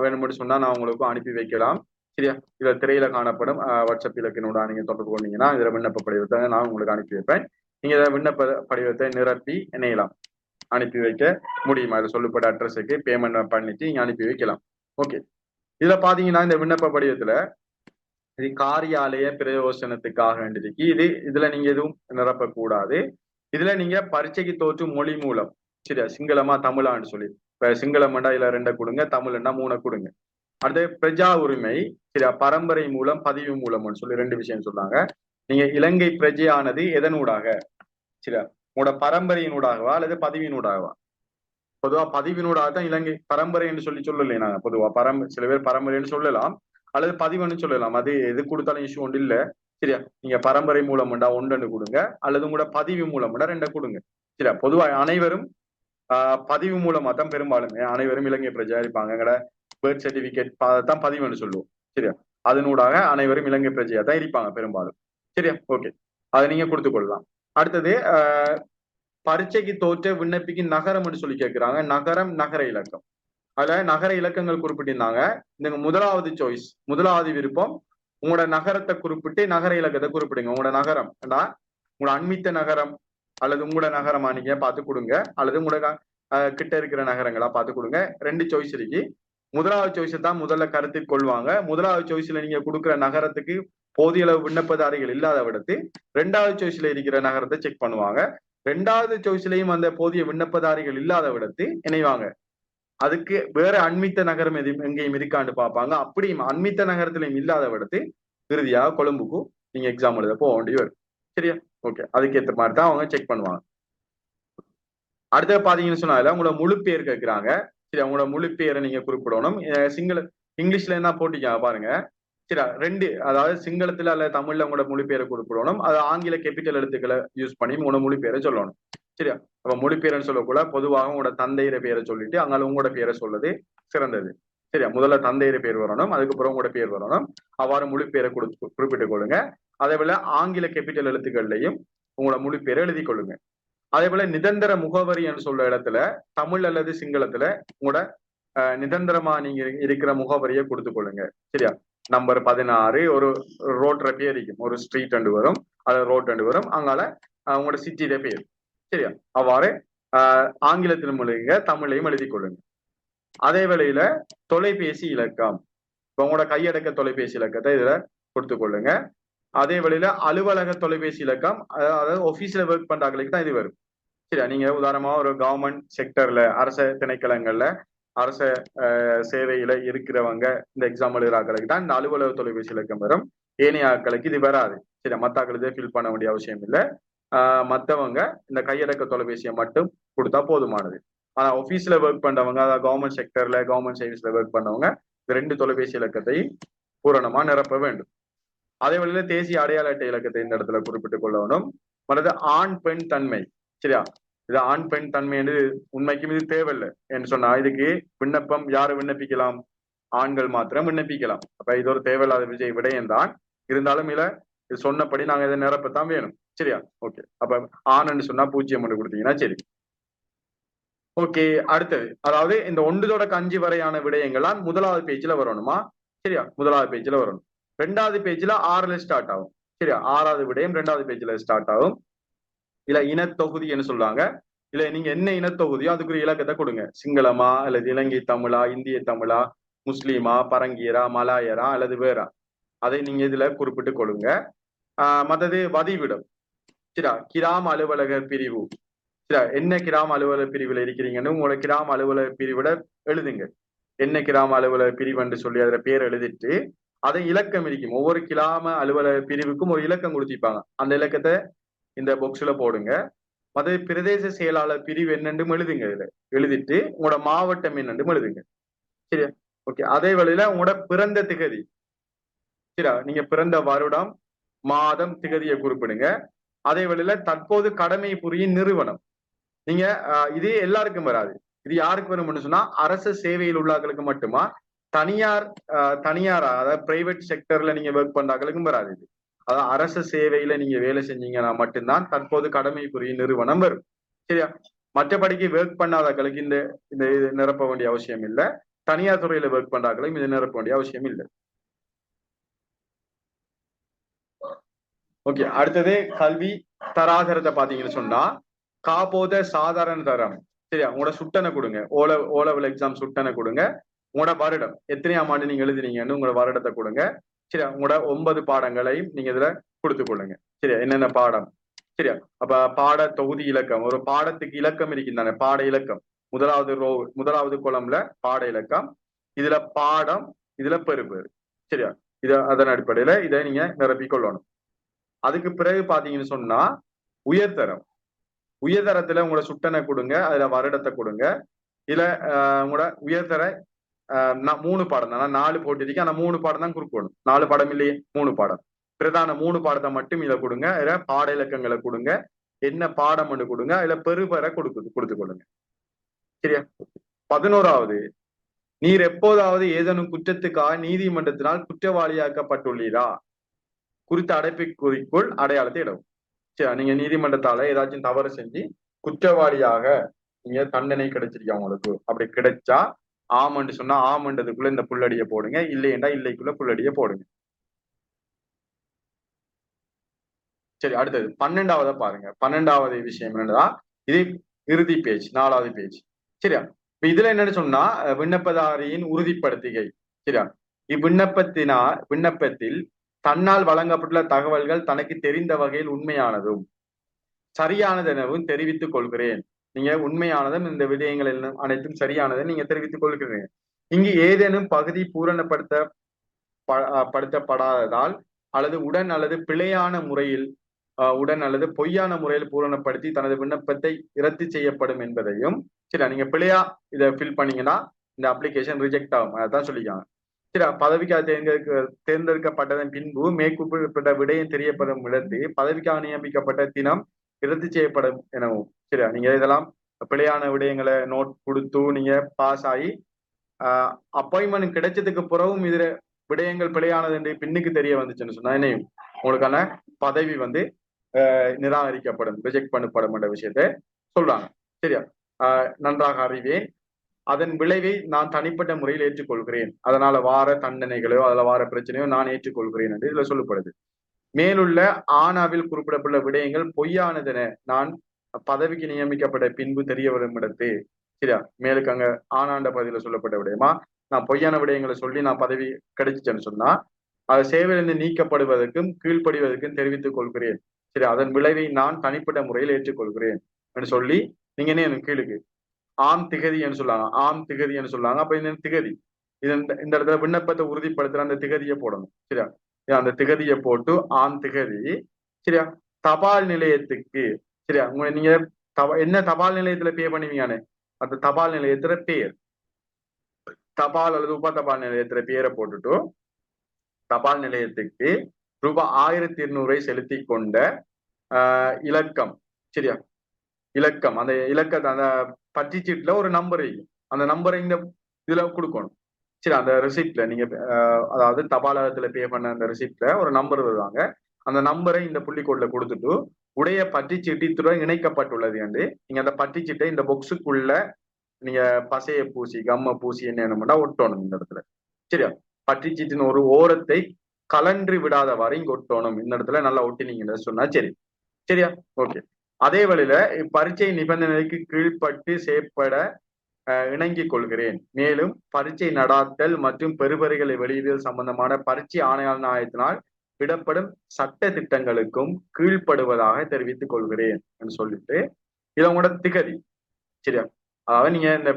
B: வேணும்னு சொன்னா நான் உங்களுக்கு அனுப்பி வைக்கலாம் சரியா. இதுல திரையில காணப்படும் வாட்ஸ்அப் இலக்கினோட நீங்க தொடர்பு கொண்டீங்கன்னா இதுல விண்ணப்ப படிவத்தை நான் உங்களுக்கு அனுப்பி வைப்பேன். நீங்க இதை விண்ணப்ப படிவத்தை நிரப்பி இணையலாம், அனுப்பி வைக்க முடியுமா, இதை சொல்லப்பட்ட அட்ரஸுக்கு பேமெண்ட் பண்ணிட்டு நீங்க அனுப்பி வைக்கலாம். ஓகே, இதுல பாத்தீங்கன்னா இந்த விண்ணப்ப படிவத்துல இது காரியாலய பிரயோசனத்துக்காக வேண்டியிருக்கு. இதுல நீங்க எதுவும் நிரப்பக்கூடாது. இதுல நீங்க பரீட்சைக்கு தோற்று மொழி மூலம் சரியா, சிங்களமா தமிழான்னு சொல்லி, இப்ப சிங்களம்டா இதுல 2 கொடுங்க, தமிழ்னா 3 கொடுங்க. அடுத்து பிரஜா உரிமை சரியா, பரம்பரை மூலம் பதிவு மூலம்னு சொல்லி 2 விஷயம் சொல்றாங்க. நீங்க இலங்கை பிரஜையானது எதனூடாக சரியா, உங்களோட பரம்பரையினூடாகவா அல்லது பதிவினூடாகவா? பொதுவா பதிவினூடாக தான் இலங்கை பரம்பரை என்று சொல்லலையே நாங்க பொதுவா சில பேர் பரம்பரைன்னு சொல்லலாம் அல்லது பதிவுன்னு சொல்லலாம். அது எது கொடுத்தாலும் இஷ்யூ ஒன்று இல்லை சரியா. நீங்க பரம்பரை மூலம்டா 1 கொடுங்க அல்லது உங்களோட பதிவு மூலம்டா 2 கொடுங்க சரியா. பொதுவா அனைவரும் பதிவு மூலமா தான் பெரும்பாலுமே அனைவரும் இலங்கை பிரஜா இருப்பாங்க. எங்கட பர்த் சர்டிபிகேட் தான் பதிவுன்னு சொல்லுவோம் சரியா. அதனூடாக அனைவரும் இலங்கை பிரஜையா தான் இருப்பாங்க பெரும்பாலும் சரியா. ஓகே, அதை நீங்க கொடுத்து கொள்ளலாம். அடுத்தது பரீட்சைக்கு தோற்ற விண்ணப்பிக்கும் நகரம் என்று சொல்லி கேட்கிறாங்க. நகரம், நகர இலக்கம். அதுல நகர இலக்கங்கள் குறிப்பிட்டிருந்தாங்க. இந்த முதலாவது சாய்ஸ், முதலாவது விருப்பம், உங்களோட நகரத்தை குறிப்பிட்டு நகர இலக்கத்தை குறிப்பிடுங்க. உங்களோட நகரம் உங்களோட அண்மித்த நகரம் அல்லது உங்களோட நகரமா நீங்க பார்த்து கொடுங்க, அல்லது உங்களோட கிட்ட இருக்கிற நகரங்களா பார்த்து கொடுங்க. 2 சாய்ஸ் இருக்கு. முதலாவது சாய்ஸை தான் முதல்ல கருத்தில் கொள்வாங்க. முதலாவது சாய்ஸ்ல நீங்க கொடுக்குற நகரத்துக்கு போதிய அளவு விண்ணப்பதாரிகள் இல்லாத விடத்து 2வது சாய்ஸ்ல இருக்கிற நகரத்தை செக் பண்ணுவாங்க. 2வது சாய்ஸ்லயும் அந்த போதிய விண்ணப்பதாரிகள் இல்லாத விடத்து இணைவாங்க. அதுக்கு வேற அண்மித்த நகரம் எங்கேயும் இருக்கான்னு பார்ப்பாங்க. அப்படியும் அண்மித்த நகரத்திலையும் இல்லாத விடத்து இறுதியாக கொழும்புக்கும் நீங்க எக்ஸாம் எழுத போக வேண்டி வரும் சரியா. ஓகே, அதுக்கேற்ற மாதிரி தான் அவங்க செக் பண்ணுவாங்க. அடுத்த பாத்தீங்கன்னு சொன்னால உங்களோட முழு பேர் கேட்கிறாங்க சரி. அவங்களோட முழு பேரை நீங்க குறிப்பிடணும். இங்கிலீஷ்ல என்ன போட்டிக்காங்க பாருங்க சரியா. 2, அதாவது சிங்களத்துல அல்ல தமிழ்ல உங்களோட முழு பேரை குறிப்பிடணும். அது ஆங்கில கேபிட்டல் எழுத்துக்களை யூஸ் பண்ணி உங்களோட முழு பேரை சொல்லணும் சரியா. அப்ப மொழி பேரன்னு சொல்லக்கூட பொதுவாக உங்களோட தந்தையர பேரை சொல்லிட்டு அங்கால உங்களோட பேரை சொல்றது சிறந்தது சரியா. முதல்ல தந்தையர பேர் வரணும், அதுக்கப்புறம் உங்களோட பேர் வரணும். அவ்வாறு முழு பேரை குறிப்பிட்டுக் கொள்ளுங்க. அதே போல ஆங்கில கேபிட்டல் எழுத்துக்கள்லையும் உங்களோட முழு பேரை எழுதி கொள்ளுங்க. அதே போல நிரந்தர முகவரி என்று சொல்ற இடத்துல தமிழ் அல்லது சிங்களத்துல உங்களோட நிரந்தரமா நீங்க இருக்கிற முகவரியை கொடுத்து கொள்ளுங்க சரியா. நம்பர் 16 ஒரு ரோட்ல பேர் இருக்கும், ஒரு ஸ்ட்ரீட் அண்டு வரும், அது ரோட் அண்டு வரும், அங்கால உங்களோட சிட்டியில பேர் சரியா. அவ்வாறு ஆங்கிலத்திலும் எழுதுங்க, தமிழையும் எழுதி கொள்ளுங்க. அதே வேளையில தொலைபேசி இலக்கம், உங்களோட கையடக்க தொலைபேசி இலக்கத்தை இதுல கொடுத்து கொள்ளுங்க. அதே வேளையில அலுவலக தொலைபேசி இலக்கம், அதாவது ஆபீஸ்ல ஒர்க் பண்றாங்களுக்கு தான் இது வரும் சரியா. நீங்க உதாரணமா ஒரு கவர்மெண்ட் செக்டர்ல அரச திணைக்களங்கள்ல அரச சேவையில இருக்கிறவங்க இந்த எக்ஸாம் எழுதுறாக்களுக்கு தான் இந்த அலுவலக தொலைபேசி இலக்கம் வரும். ஏனைய ஆட்களுக்கு இது வராது சரியா. மற்ற ஆட்களுக்கு ஃபில் பண்ண வேண்டிய அவசியம் இல்லை. மற்றவங்க இந்த கையடக்க தொலைபேசியை மட்டும் கொடுத்தா போதுமானது. ஆனா ஆபீஸ்ல ஒர்க் பண்றவங்க, அதாவது கவர்மெண்ட் செக்டர்ல கவர்மெண்ட் சர்வீஸ்ல ஒர்க் பண்ணவங்க இந்த 2 தொலைபேசி இலக்கத்தையும் பூரணமா நிரப்ப வேண்டும். அதே வழியில தேசிய அடையாள அட்டை இலக்கத்தை இந்த இடத்துல குறிப்பிட்டுக் கொள்ளணும். மற்றது ஆண் பெண் தன்மை சரியா. இது ஆண் பெண் தன்மை என்று உண்மைக்கும் இது தேவையில்லை என்று சொன்னா இதுக்கு விண்ணப்பம் யாரு விண்ணப்பிக்கலாம், ஆண்கள் மாத்திரம் விண்ணப்பிக்கலாம். அப்ப இது ஒரு தேவையில்லாத விடயம் தான். இருந்தாலும் இல்ல இது சொன்னபடி நாங்க இதை நிரப்பத்தான் வேணும் சரியா. ஓகே, அப்ப ஆண்ன்னு சொன்னா 0 மட்டும் கொடுத்தீங்கன்னா சரி. ஓகே, அடுத்தது அதாவது இந்த 1 தொடக்க 5 வரையான விடயங்கள்லாம் முதலாவது பேஜ்ல வரணுமா சரியா. முதலாவது பேஜ்ல வரணும். 2வது பேஜ்ல 6ல ஸ்டார்ட் ஆகும் சரியா. 6வது விடயம் 2வது பேஜ்ல ஸ்டார்ட் ஆகும். இல்ல இனத்தொகுதி என்று சொல்லுவாங்க. இல்ல நீங்க என்ன இனத்தொகுதியோ அதுக்குரிய இலக்கத்தை கொடுங்க. சிங்களமா அல்லது இலங்கை தமிழா, இந்திய தமிழா, முஸ்லீமா, பரங்கியரா, மலாயரா அல்லது வேறா, அதை நீங்க இதுல குறிப்பிட்டு கொள்ளுங்க. மற்றது வதிவிடம் சரியா. கிராம அலுவலகர் பிரிவு சரியா. என்ன கிராம அலுவலக பிரிவுல இருக்கிறீங்கன்னு உங்களோட கிராம அலுவலக பிரிவிட எழுதுங்க. என்ன கிராம அலுவலக பிரிவு என்று சொல்லி அதுல பேர் எழுதிட்டு அதை இலக்கம் இருக்கும். ஒவ்வொரு கிராம அலுவலக பிரிவுக்கும் ஒரு இலக்கம் கொடுத்திருப்பாங்க. அந்த இலக்கத்தை இந்த பாக்ஸ்ல போடுங்க. அது பிரதேச செயலாளர் பிரிவு என்னென்று எழுதுங்க. இதுல எழுதிட்டு உங்களோட மாவட்டம் என்னென்று எழுதுங்க. சரியா? ஓகே. அதே வழியில உங்களோட பிறந்த திகதி, சரியா, நீங்க பிறந்த வருடம், மாதம், திகதியை குறிப்பிடுங்க. அதே வழியில தற்போது கடமை புரியும் நிறுவனம். நீங்க இது எல்லாருக்கும் வராது. இது யாருக்கு வரும்னு சொன்னா அரசு சேவையில் உள்ளவர்களுக்கு மட்டுமா, தனியார் அதாவது பிரைவேட் செக்டர்ல நீங்க ஒர்க் பண்றாங்களுக்கும் வராது. இது அதாவது அரசு சேவையில நீங்க வேலை செஞ்சீங்கன்னா மட்டும்தான் தற்போது கடமை புரியும் நிறுவனம் வரும். சரியா? மற்றபடிக்கு ஒர்க் பண்ணாதவர்களுக்கு இந்த இந்த இது நிரப்ப வேண்டிய அவசியம் இல்லை. தனியார் துறையில ஒர்க் பண்றாங்களும் இது நிரப்ப வேண்டிய அவசியம் இல்லை. ஓகே. அடுத்தது கல்வி தராதரத்தை பாத்தீங்கன்னு சொன்னா காப்போத சாதாரண தரம். சரியா? உங்களோட சுட்டனை கொடுங்க. ஓ லெவல் எக்ஸாம் சுட்டனை கொடுங்க. உங்களோட வருடம் எத்தனையாம் ஆண்டு நீங்க எழுதினீங்கன்னு உங்களோட வருடத்தை கொடுங்க. சரியா? உங்களோட 9 பாடங்களையும் நீங்க இதுல கொடுத்துக் கொள்ளுங்க. சரியா? என்னென்ன பாடம். சரியா? அப்ப பாட தொகுதி இலக்கம், ஒரு பாடத்துக்கு இலக்கம் இருக்கின்றானே, பாட இலக்கம் முதலாவது குளம்ல பாட இலக்கம், இதுல பாடம், இதுல பெறுபேறு. சரியா? அதன் அடிப்படையில இதை நீங்க நிரப்பிக் கொள்ளணும். அதுக்கு பிறகு பாத்தீங்கன்னு சொன்னா உயர்தரத்துல உங்களோட சுட்டனை கொடுங்க. அதுல வருடத்தை கொடுங்க. இதுல உங்களோட உயர்தர 3 பாடம் தான், 4 போட்டிருக்கு. அந்த 3 பாடம் தான் குறிப்பிடணும். 4 பாடம் இல்லையே, 3 பாடம். பிரதான 3 பாடத்தை மட்டும் இதை கொடுங்க. இதுல பாட இலக்கங்களை கொடுங்க. என்ன பாடம் கொடுங்க. இதுல பெறுபேற கொடுத்துக் கொள்ளுங்க. சரியா? 11வது, நீர் எப்போதாவது ஏதேனும் குற்றத்துக்காக நீதிமன்றத்தினால் குற்றவாளியாக்கப்பட்டுள்ளீரா குறித்த அடைப்புக்குறிக்குள் அடையாளத்தை இடவும். சரி, நீங்க நீதிமன்றத்தால ஏதாச்சும் தவறு செஞ்சு குற்றவாளியாக நீங்க தண்டனை கிடைச்சிருக்கா உங்களுக்கு, அப்படி கிடைச்சா ஆமண்டு சொன்னா ஆமண்டதுக்குள்ள இந்த புள்ளடியை போடுங்க. இல்லையென்றா இல்லைக்குள்ள புள்ளடியை போடுங்க. சரி, அடுத்தது 12வது பாருங்க. 12வது விஷயம் என்னன்னா, இது இறுதி பேஜ், 4வது பேஜ். சரியா? இப்ப இதுல என்னன்னு சொன்னா விண்ணப்பதாரியின் உறுதிப்படுத்திகை. சரியா? விண்ணப்பத்தில் தன்னால் வழங்கப்பட்டுள்ள தகவல்கள் தனக்கு தெரிந்த வகையில் உண்மையானதும் சரியானது எனவும் தெரிவித்துக் கொள்கிறேன். நீங்க உண்மையானதும் இந்த விடயங்கள் எல்லாம் அனைத்தும் சரியானதை நீங்க தெரிவித்துக் கொள்கிறீங்க. இங்கு ஏதேனும் பகுதி பூரணப்படுத்தப்படாததால் அல்லது உடன் அல்லது பிழையான முறையில் பொய்யான முறையில் பூரணப்படுத்தி தனது விண்ணப்பத்தை இரத்து செய்யப்படும் என்பதையும், சரி, நீங்க பிழையா இதை ஃபில் பண்ணீங்கன்னா இந்த அப்ளிகேஷன் ரிஜெக்ட் ஆகும். அதான் சொல்லிக்காங்க. சரி, பதவிக்காக தேர்ந்தெடுக்கப்பட்டதன் பின்பு மேற்கூறப்பட்ட விடயம் தெரியப்படும் இடத்து பதவிக்காக நியமிக்கப்பட்ட தினம் இரத்து செய்யப்படும் எனவும். சரியா? நீங்க இதெல்லாம் பிழையான விடயங்களை நோட் கொடுத்து நீங்க பாஸ் ஆகி அப்பாயின்மெண்ட் கிடைச்சதுக்கு பிறகும் இதுல விடயங்கள் பிழையானது என்று பின்னுக்கு தெரிய வந்துச்சுன்னு சொன்னா என்னையும் உங்களுக்கான பதவி நிராகரிக்கப்படும், ரிஜெக்ட் பண்ணப்படும் என்ற விஷயத்த சொல்றாங்க. சரியா? நன்றாக அறிவேன். அதன் விளைவை நான் தனிப்பட்ட முறையில் ஏற்றுக்கொள்கிறேன். அதனால வார தண்டனைகளோ அதுல வார பிரச்சனையோ நான் ஏற்றுக்கொள்கிறேன் என்று இதுல சொல்லப்படுது. மேலுள்ள ஆனாவில் குறிப்பிடப்பட்ட விடயங்கள் பொய்யானதென நான் பதவிக்கு நியமிக்கப்பட்ட பின்பு தெரிய வரும் இடத்து. சரியா? மேலுக்கு அங்க ஆனாண்ட பகுதியில சொல்லப்பட்ட விடயமா நான் பொய்யான விடயங்களை சொல்லி நான் பதவி கிடைச்சிச்சேன்னு சொன்னா அது சேவையிலிருந்து நீக்கப்படுவதற்கும் கீழ்ப்படிவதற்கும் தெரிவித்துக் கொள்கிறேன். சரி, அதன் விளைவை நான் தனிப்பட்ட முறையில் ஏற்றுக்கொள்கிறேன் என்று சொல்லி நீங்க என்ன கீழுக்கு ஆம் திகதி என்று சொல்லாங்க. ஆம் திகதி என்று சொல்லாங்க. அப்ப இந்த திகதி இந்த இடத்துல விண்ணப்பத்தை உறுதிப்படுத்துற அந்த திகதியை போடணும். சரியா? அந்த திகதியை போட்டு ஆம் திகதி. சரியா? தபால் நிலையத்துக்கு. சரியா? நீங்க என்ன தபால் நிலையத்துல பே பண்ணுவீங்கன்னு அந்த தபால் நிலையத்துல பேர், தபால் அல்லது உப தபால் நிலையத்துல பேரை போட்டுட்டு தபால் நிலையத்துக்கு ரூபாய் 1200 செலுத்தி கொண்ட இலக்கம். சரியா? இலக்கம், அந்த இலக்கத்தை அந்த பட்டிச்சீட்டுல ஒரு நம்பர் இருக்கும். அந்த நம்பரை இந்த இதுல கொடுக்கணும். சரி, அந்த ரிசிப்ட்ல நீங்க அதாவது தபாலகத்துல பே பண்ண அந்த ரிசிப்ட்ல ஒரு நம்பர் வருவாங்க. அந்த நம்பரை இந்த புள்ளிக்கோட்ல கொடுத்துட்டு உடைய பட்டிச்சீட்டு இத்துடன் இணைக்கப்பட்டுள்ளது என்று நீங்க அந்த பட்டிச்சீட்டை இந்த பொக்ஸுக்குள்ள நீங்க பசைய பூசி கம்ம பூசி என்ன ஒட்டணும் இந்த இடத்துல. சரியா? பட்டிச்சீட்டின் ஒரு ஓரத்தை கலன்றி விடாதவாறு இங்க ஒட்டணும். இந்த இடத்துல நல்லா ஒட்டினீங்கன்னு சொன்னா சரி. சரியா? ஓகே. அதே வழியில பரீட்சை நிபந்தனைக்கு கீழ்ப்பட்டு செயற்பட இணங்கிக் கொள்கிறேன். மேலும் பரீட்சை நடாத்தல் மற்றும் பெறுபறிகளை வெளியிடுதல் சம்பந்தமான பரீட்சை ஆணையாளத்தினால் விடப்படும் சட்ட திட்டங்களுக்கும் கீழ்ப்படுவதாக தெரிவித்துக் கொள்கிறேன் என்று சொல்லிட்டு இதை உங்களோட திகதி. சரியா? அதாவது நீங்க இந்த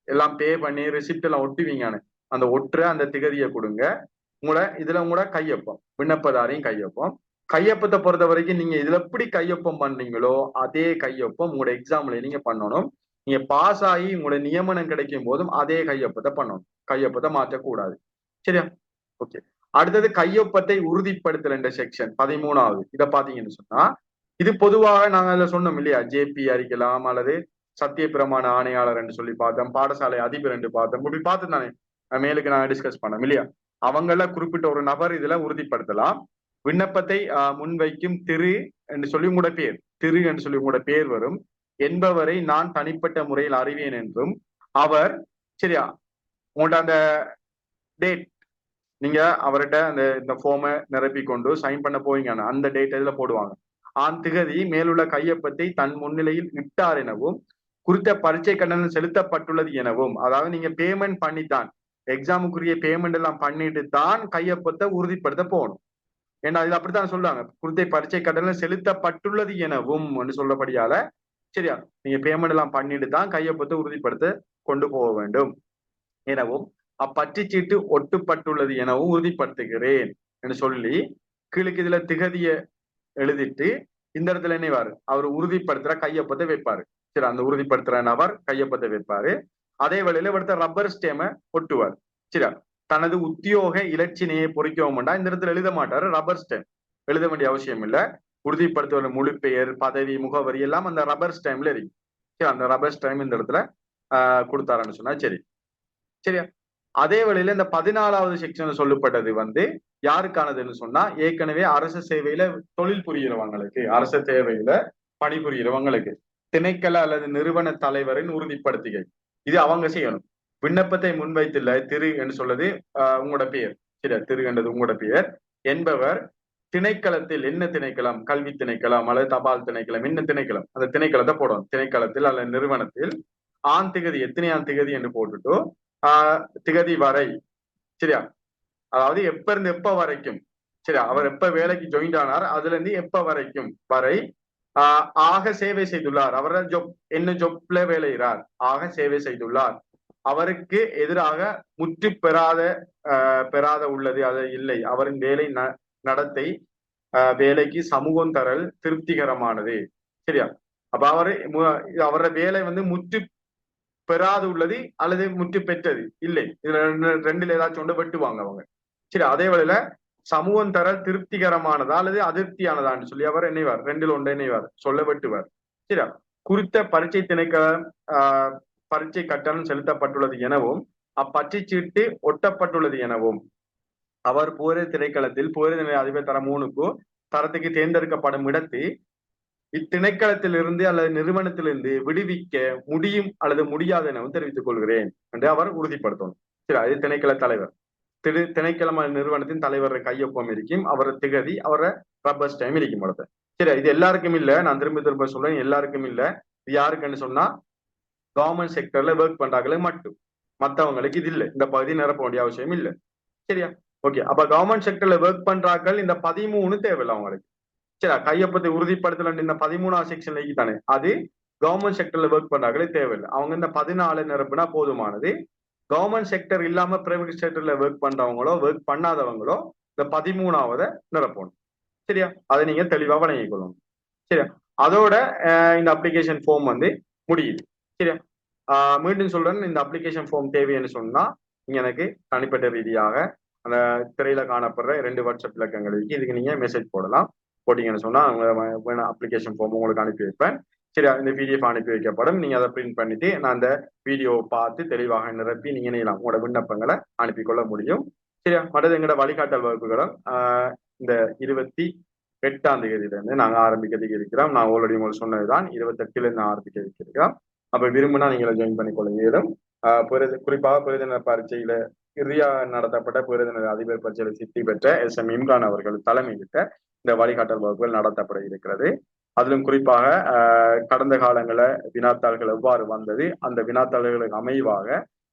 B: எல்லாம் பே பண்ணி ரிசிப்ட் எல்லாம் ஒட்டுவீங்கன்னு அந்த ஒட்டுற அந்த திகதியை கொடுங்க. உங்களோட கையொப்பம், விண்ணப்பதாரின் கையொப்பம். கையொப்பத்தை பொறுத்த வரைக்கும் நீங்க இதுல எப்படி கையொப்பம் பண்றீங்களோ அதே கையொப்பம் உங்களோட எக்ஸாம்ல நீங்க பண்ணணும். நீங்க பாஸ் ஆகி உங்களோட நியமனம் கிடைக்கும் போதும் அதே கையொப்பத்தை பண்ணணும். கையொப்பத்தை மாற்றக்கூடாது. சரியா? ஓகே. அடுத்தது கையொப்பத்தை உறுதிப்படுத்தல் என்ற செக்ஷன் 13வது. இதை பாத்தீங்கன்னு சொன்னா இது பொதுவாக நாங்க அதுல சொன்னோம் இல்லையா, ஜேபி அறிக்கலாம் அல்லது சத்திய பிரமாண ஆணையாளர் என்று சொல்லி பார்த்தோம், பாடசாலை அதிபர் என்று பார்த்தோம். இப்படி பார்த்து தானே மேலுக்கு நாங்க டிஸ்கஸ் பண்ணோம் இல்லையா. அவங்கள குறிப்பிட்ட ஒரு நபர் இதுல உறுதிப்படுத்தலாம். விண்ணப்பத்தை முன்வைக்கும் திரு என்று சொல்லி உங்களோட பேர், திரு என்று சொல்லி உங்களோட பேர் வரும் என்பவரை நான் தனிப்பட்ட முறையில் அறிவேன் என்றும் அவர், சரியா, உங்கள்ட்ட அந்த டேட் நீங்க அவர்கிட்ட இந்த ஃபார்மை நிரப்பி கொண்டு சைன் பண்ண போவீங்க, அந்த டேட் இதுல போடுவாங்க. திகதி மேலுள்ள கையொப்பத்தை தன் முன்னிலையில் இட்டார் எனவும் குறித்த பரீட்சை கட்டணம் செலுத்தப்பட்டுள்ளது எனவும், அதாவது நீங்க பேமெண்ட் பண்ணித்தான், எக்ஸாமுக்குரிய பேமெண்ட் எல்லாம் பண்ணிட்டு தான் கையொப்பத்தை உறுதிப்படுத்த போகணும். ஏன்னா இது அப்படித்தான் சொல்லுவாங்க, குறித்த பரீட்சை கட்டணம் செலுத்தப்பட்டுள்ளது எனவும் சொல்லப்படியால, சரியா, நீங்க பேமெண்ட் எல்லாம் பண்ணிட்டு தான் கையொப்பத்தை உறுதிப்படுத்த கொண்டு போக வேண்டும் எனவும், அப்பற்றுச்சீட்டு ஒட்டுப்பட்டுள்ளது எனவும் உறுதிப்படுத்துகிறேன் என்று சொல்லி கீழுக்கு இதுல திகதிய எழுதிட்டு இந்த இடத்துல என்னவாரு அவர் உறுதிப்படுத்துற கையொப்பத்தை வைப்பாரு. சரி, அந்த உறுதிப்படுத்துற நபர் கையொப்பத்தை வைப்பாரு. அதே வேளையில இவர்த்த ரப்பர் ஸ்டேமை ஒட்டுவார். சரியா, தனது உத்தியோக இலச்சினையை பொறிக்கவும் இந்த இடத்துல எழுத மாட்டாரு, ரப்பர் ஸ்டேம் எழுத வேண்டிய அவசியம் இல்லை. உறுதிப்படுத்துவத முழு பெயர், பதவி, முகவரி எல்லாம் அந்த ரப்பர் ஸ்டேம்ல இருக்கு. சரி, அந்த ரப்பர் ஸ்டேம் இந்த இடத்துல கொடுத்தாருன்னு சொன்னா சரி. சரியா, அதே வேளையில இந்த 14வது செக்ஷன் சொல்லப்பட்டது யாருக்கானதுன்னு சொன்னா ஏற்கனவே அரசு சேவையில தொழில் புரிகிறவங்களுக்கு, அரசு சேவையில பணிபுரிகிறவங்களுக்கு திணைக்கள அல்லது நிறுவன தலைவரின் உறுதிப்படுத்திகை இது அவங்க செய்யணும். விண்ணப்பத்தை முன்வைத்துள்ள திரு என்று சொல்றது உங்களோட பெயர், சரியா, திரு என்றது உங்களோட பெயர் என்பவர் திணைக்களத்தில், என்ன திணைக்களம், கல்வி திணைக்களம் அல்லது தபால் திணைக்களம், என்ன திணைக்களம், அந்த திணைக்களத்தை போடணும். திணைக்களத்தில் அல்லது நிறுவனத்தில் திகதி, எத்தனையாம் திகதி என்று போட்டுட்டு திகதி வரை, சரியா, அதாவது எப்ப இருந்து எப்ப வரைக்கும், சரியா, அவர் எப்ப வேலைக்கு ஜாயின் ஆனார் அதுல இருந்து எப்ப வரைக்கும் வரை ஆக சேவை செய்துள்ளார், அவர ஜொப் என்ன ஜொப்ல வேலையிறார், ஆக சேவை செய்துள்ளார், அவருக்கு எதிராக முற்று பெறாத உள்ளது அது இல்லை, அவரின் வேலை நடத்தை வேலைக்கு சமூகம் தரல் திருப்திகரமானது. சரியா, அப்ப அவர வேலை முற்று பெறாது உள்ளது அல்லது முற்று பெற்றது இல்லை, இதுல ரெண்டுல ஏதாச்சும் ஒன்று வெட்டுவாங்க அவங்க. சரி, அதே வேளையில சமூகம் தர திருப்திகரமானதா அல்லது அதிருப்தியானதான்னு சொல்லி அவர் என்னைவார், ரெண்டில் ஒன்று என்னைவார் சொல்ல வெட்டுவார். சரியா, குறித்த பரீட்சை பரீட்சை கட்டணம் செலுத்தப்பட்டுள்ளது எனவும் அப்பரீட்சை சீட்டு ஒட்டப்பட்டுள்ளது எனவும் அவர் போரே திணைக்களத்தில் போரே அதிபர் தர 3க்கு தரத்துக்கு தேர்ந்தெடுக்கப்படும் இடத்து இத்திணைக்களத்திலிருந்து அல்லது நிறுவனத்திலிருந்து விடுவிக்க முடியும் அல்லது முடியாது எனவும் தெரிவித்துக் கொள்கிறேன் என்று அவர் உறுதிப்படுத்தணும். சரி, அது திணைக்கள தலைவர், திணைக்களம் நிறுவனத்தின் தலைவர் கையொப்பம் இருக்கும், அவர திகதி, அவர ரப்பர் ஸ்டாம்ப் இருக்கும் இடத்த. சரி, இது எல்லாருக்கும் இல்ல, நான் திரும்ப சொல்றேன், எல்லாருக்கும் இல்ல. இது யாருக்குன்னு சொன்னா கவர்மெண்ட் செக்டர்ல ஒர்க் பண்றாங்களே மட்டும், மற்றவங்களுக்கு இது இல்லை, இந்த பகுதி நிரப்ப வேண்டிய அவசியம் இல்லை. சரியா, ஓகே. அப்ப கவர்மெண்ட் செக்டர்ல ஒர்க் பண்றாக்கள் இந்த 13 தேவையில்லை அவங்களுக்கு. சரி, கையொப்பத்தை உறுதிப்படுத்தல இந்த 13ஆம் செக்ஷன்ல தானே, அது கவர்மெண்ட் செக்டர்ல ஒர்க் பண்றாங்களே தேவையில்லை, அவங்க இந்த 14 நிரப்புனா போதுமானது. கவர்மெண்ட் செக்டர் இல்லாம பிரைவேட் செக்டர்ல ஒர்க் பண்றவங்களோ ஒர்க் பண்ணாதவங்களோ இந்த 13வது நிரப்பணும். சரியா, அதை நீங்க தெளிவா வழங்கிக் கொள்ளணும். சரியா, அதோட இந்த அப்ளிகேஷன் ஃபார்ம் முடியுது. சரியா, மீண்டும் சொல்றேன், இந்த அப்ளிகேஷன் ஃபார்ம் தேவைன்னு சொன்னா நீங்க எனக்கு தனிப்பட்ட ரீதியாக அந்த திரையில காணப்படுற 2 வாட்ஸ்அப் இலக்கங்களுக்கு இதுக்கு நீங்க மெசேஜ் போட்டீங்கன்னு சொன்னா அப்ளிகேஷன் ஃபார்ம் உங்களுக்கு அனுப்பி வைப்பேன். சரியா, இந்த PDF அனுப்பி வைக்கப்படும். நீங்க அதை பிரிண்ட் பண்ணிட்டு நான் அந்த வீடியோவை பார்த்து தெளிவாக நிரப்பி நீங்க உங்களோட விண்ணப்பங்களை அனுப்பி கொள்ள முடியும். சரியா, மற்றது எங்களோட வழிகாட்டல் வகுப்புகளும் இந்த 28ஆம் தேதியிலிருந்து நாங்க ஆரம்பிக்கிறதுக்கு இருக்கிறோம். நான் ஆல்ரெடி உங்களுக்கு சொன்னதுதான், 28ல இருந்து ஆரம்பிக்க இருக்கிறோம். அப்ப விரும்பினா நீங்களை ஜாயின் பண்ணிக்கொள்ள இயலும். குறிப்பாக புரிதன பரீட்சையில இறுதியாக நடத்தப்பட்ட புரிதன அதிபர் பரீட்சையில சித்தி பெற்ற SM இம்ரான் அவர்கள் தலைமையிட்ட இந்த வழிகாட்டல் வகுப்புகள் நடத்தப்பட இருக்கிறது. அதிலும் குறிப்பாக கடந்த காலங்கள வினாத்தாள்கள் எவ்வாறு வந்தது, அந்த வினாத்தாள்களுக்கு அமைவாக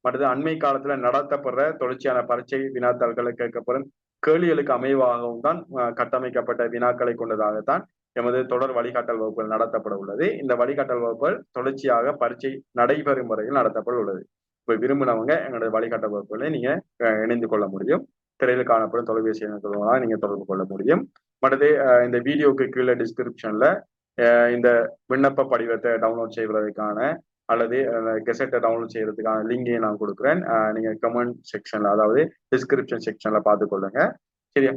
B: மற்றது அண்மை காலத்துல நடத்தப்படுற தொடர்ச்சியான பரீட்சை வினாத்தாள்களை கேட்கப்படும் கேள்விகளுக்கு அமைவாகவும் தான் கட்டமைக்கப்பட்ட வினாக்களை கொண்டதாகத்தான் எமது தொடர் வழிகாட்டல் வகுப்புகள் நடத்தப்பட உள்ளது. இந்த வழிகாட்டல் வகுப்புகள் தொடர்ச்சியாக பரீட்சை நடைபெறும் முறையில் நடத்தப்பட உள்ளது. இப்போ விரும்பினவங்க எங்களுடைய வழிகாட்டல் வகுப்புகளை நீங்க இணைந்து கொள்ள முடியும். திரையில் காணப்படும் தொலைபேசி இணையதளங்களா நீங்க தொடர்பு கொள்ள முடியும். மற்றது இந்த வீடியோக்கு கீழே டிஸ்கிரிப்ஷன்ல இந்த விண்ணப்ப படிவத்தை டவுன்லோட் செய்வதற்கான அல்லது கெசட்டை டவுன்லோட் செய்யறதுக்கான லிங்கையும் நான் கொடுக்குறேன். நீங்க கமெண்ட் செக்ஷன்ல, அதாவது டிஸ்கிரிப்ஷன் செக்ஷன்ல பார்த்துக்கொள்ளுங்க. சரியா?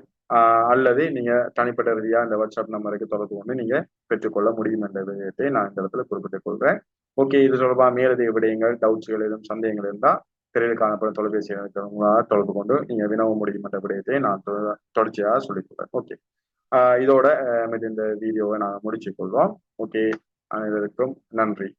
B: அல்லது நீங்க தனிப்பட்ட ரீதியா இந்த வாட்ஸ்அப் நம்பருக்கு தொடர்பு கொண்டு நீங்க பெற்றுக்கொள்ள முடியும் என்ற விடயத்தை நான் இந்த இடத்துல குறிப்பிட்டுக் கொள்கிறேன். ஓகே, இது தொடர்பாக மேலதிக விடயங்கள், டவுட்ஸ்கள் எதுவும் சந்தேகங்கள் இருந்தால் திரையில் காணப்படும் தொலைபேசி உங்களால் தொடர்பு கொண்டு நீங்க வினவ முடியும் என்ற விடயத்தை நான் தொடர்ச்சியாக சொல்லிக்கொள்றேன். ஓகே, இதோட இந்த வீடியோவை நான் முடிச்சுக் கொள்வோம். ஓகே, அனைவருக்கும் நன்றி.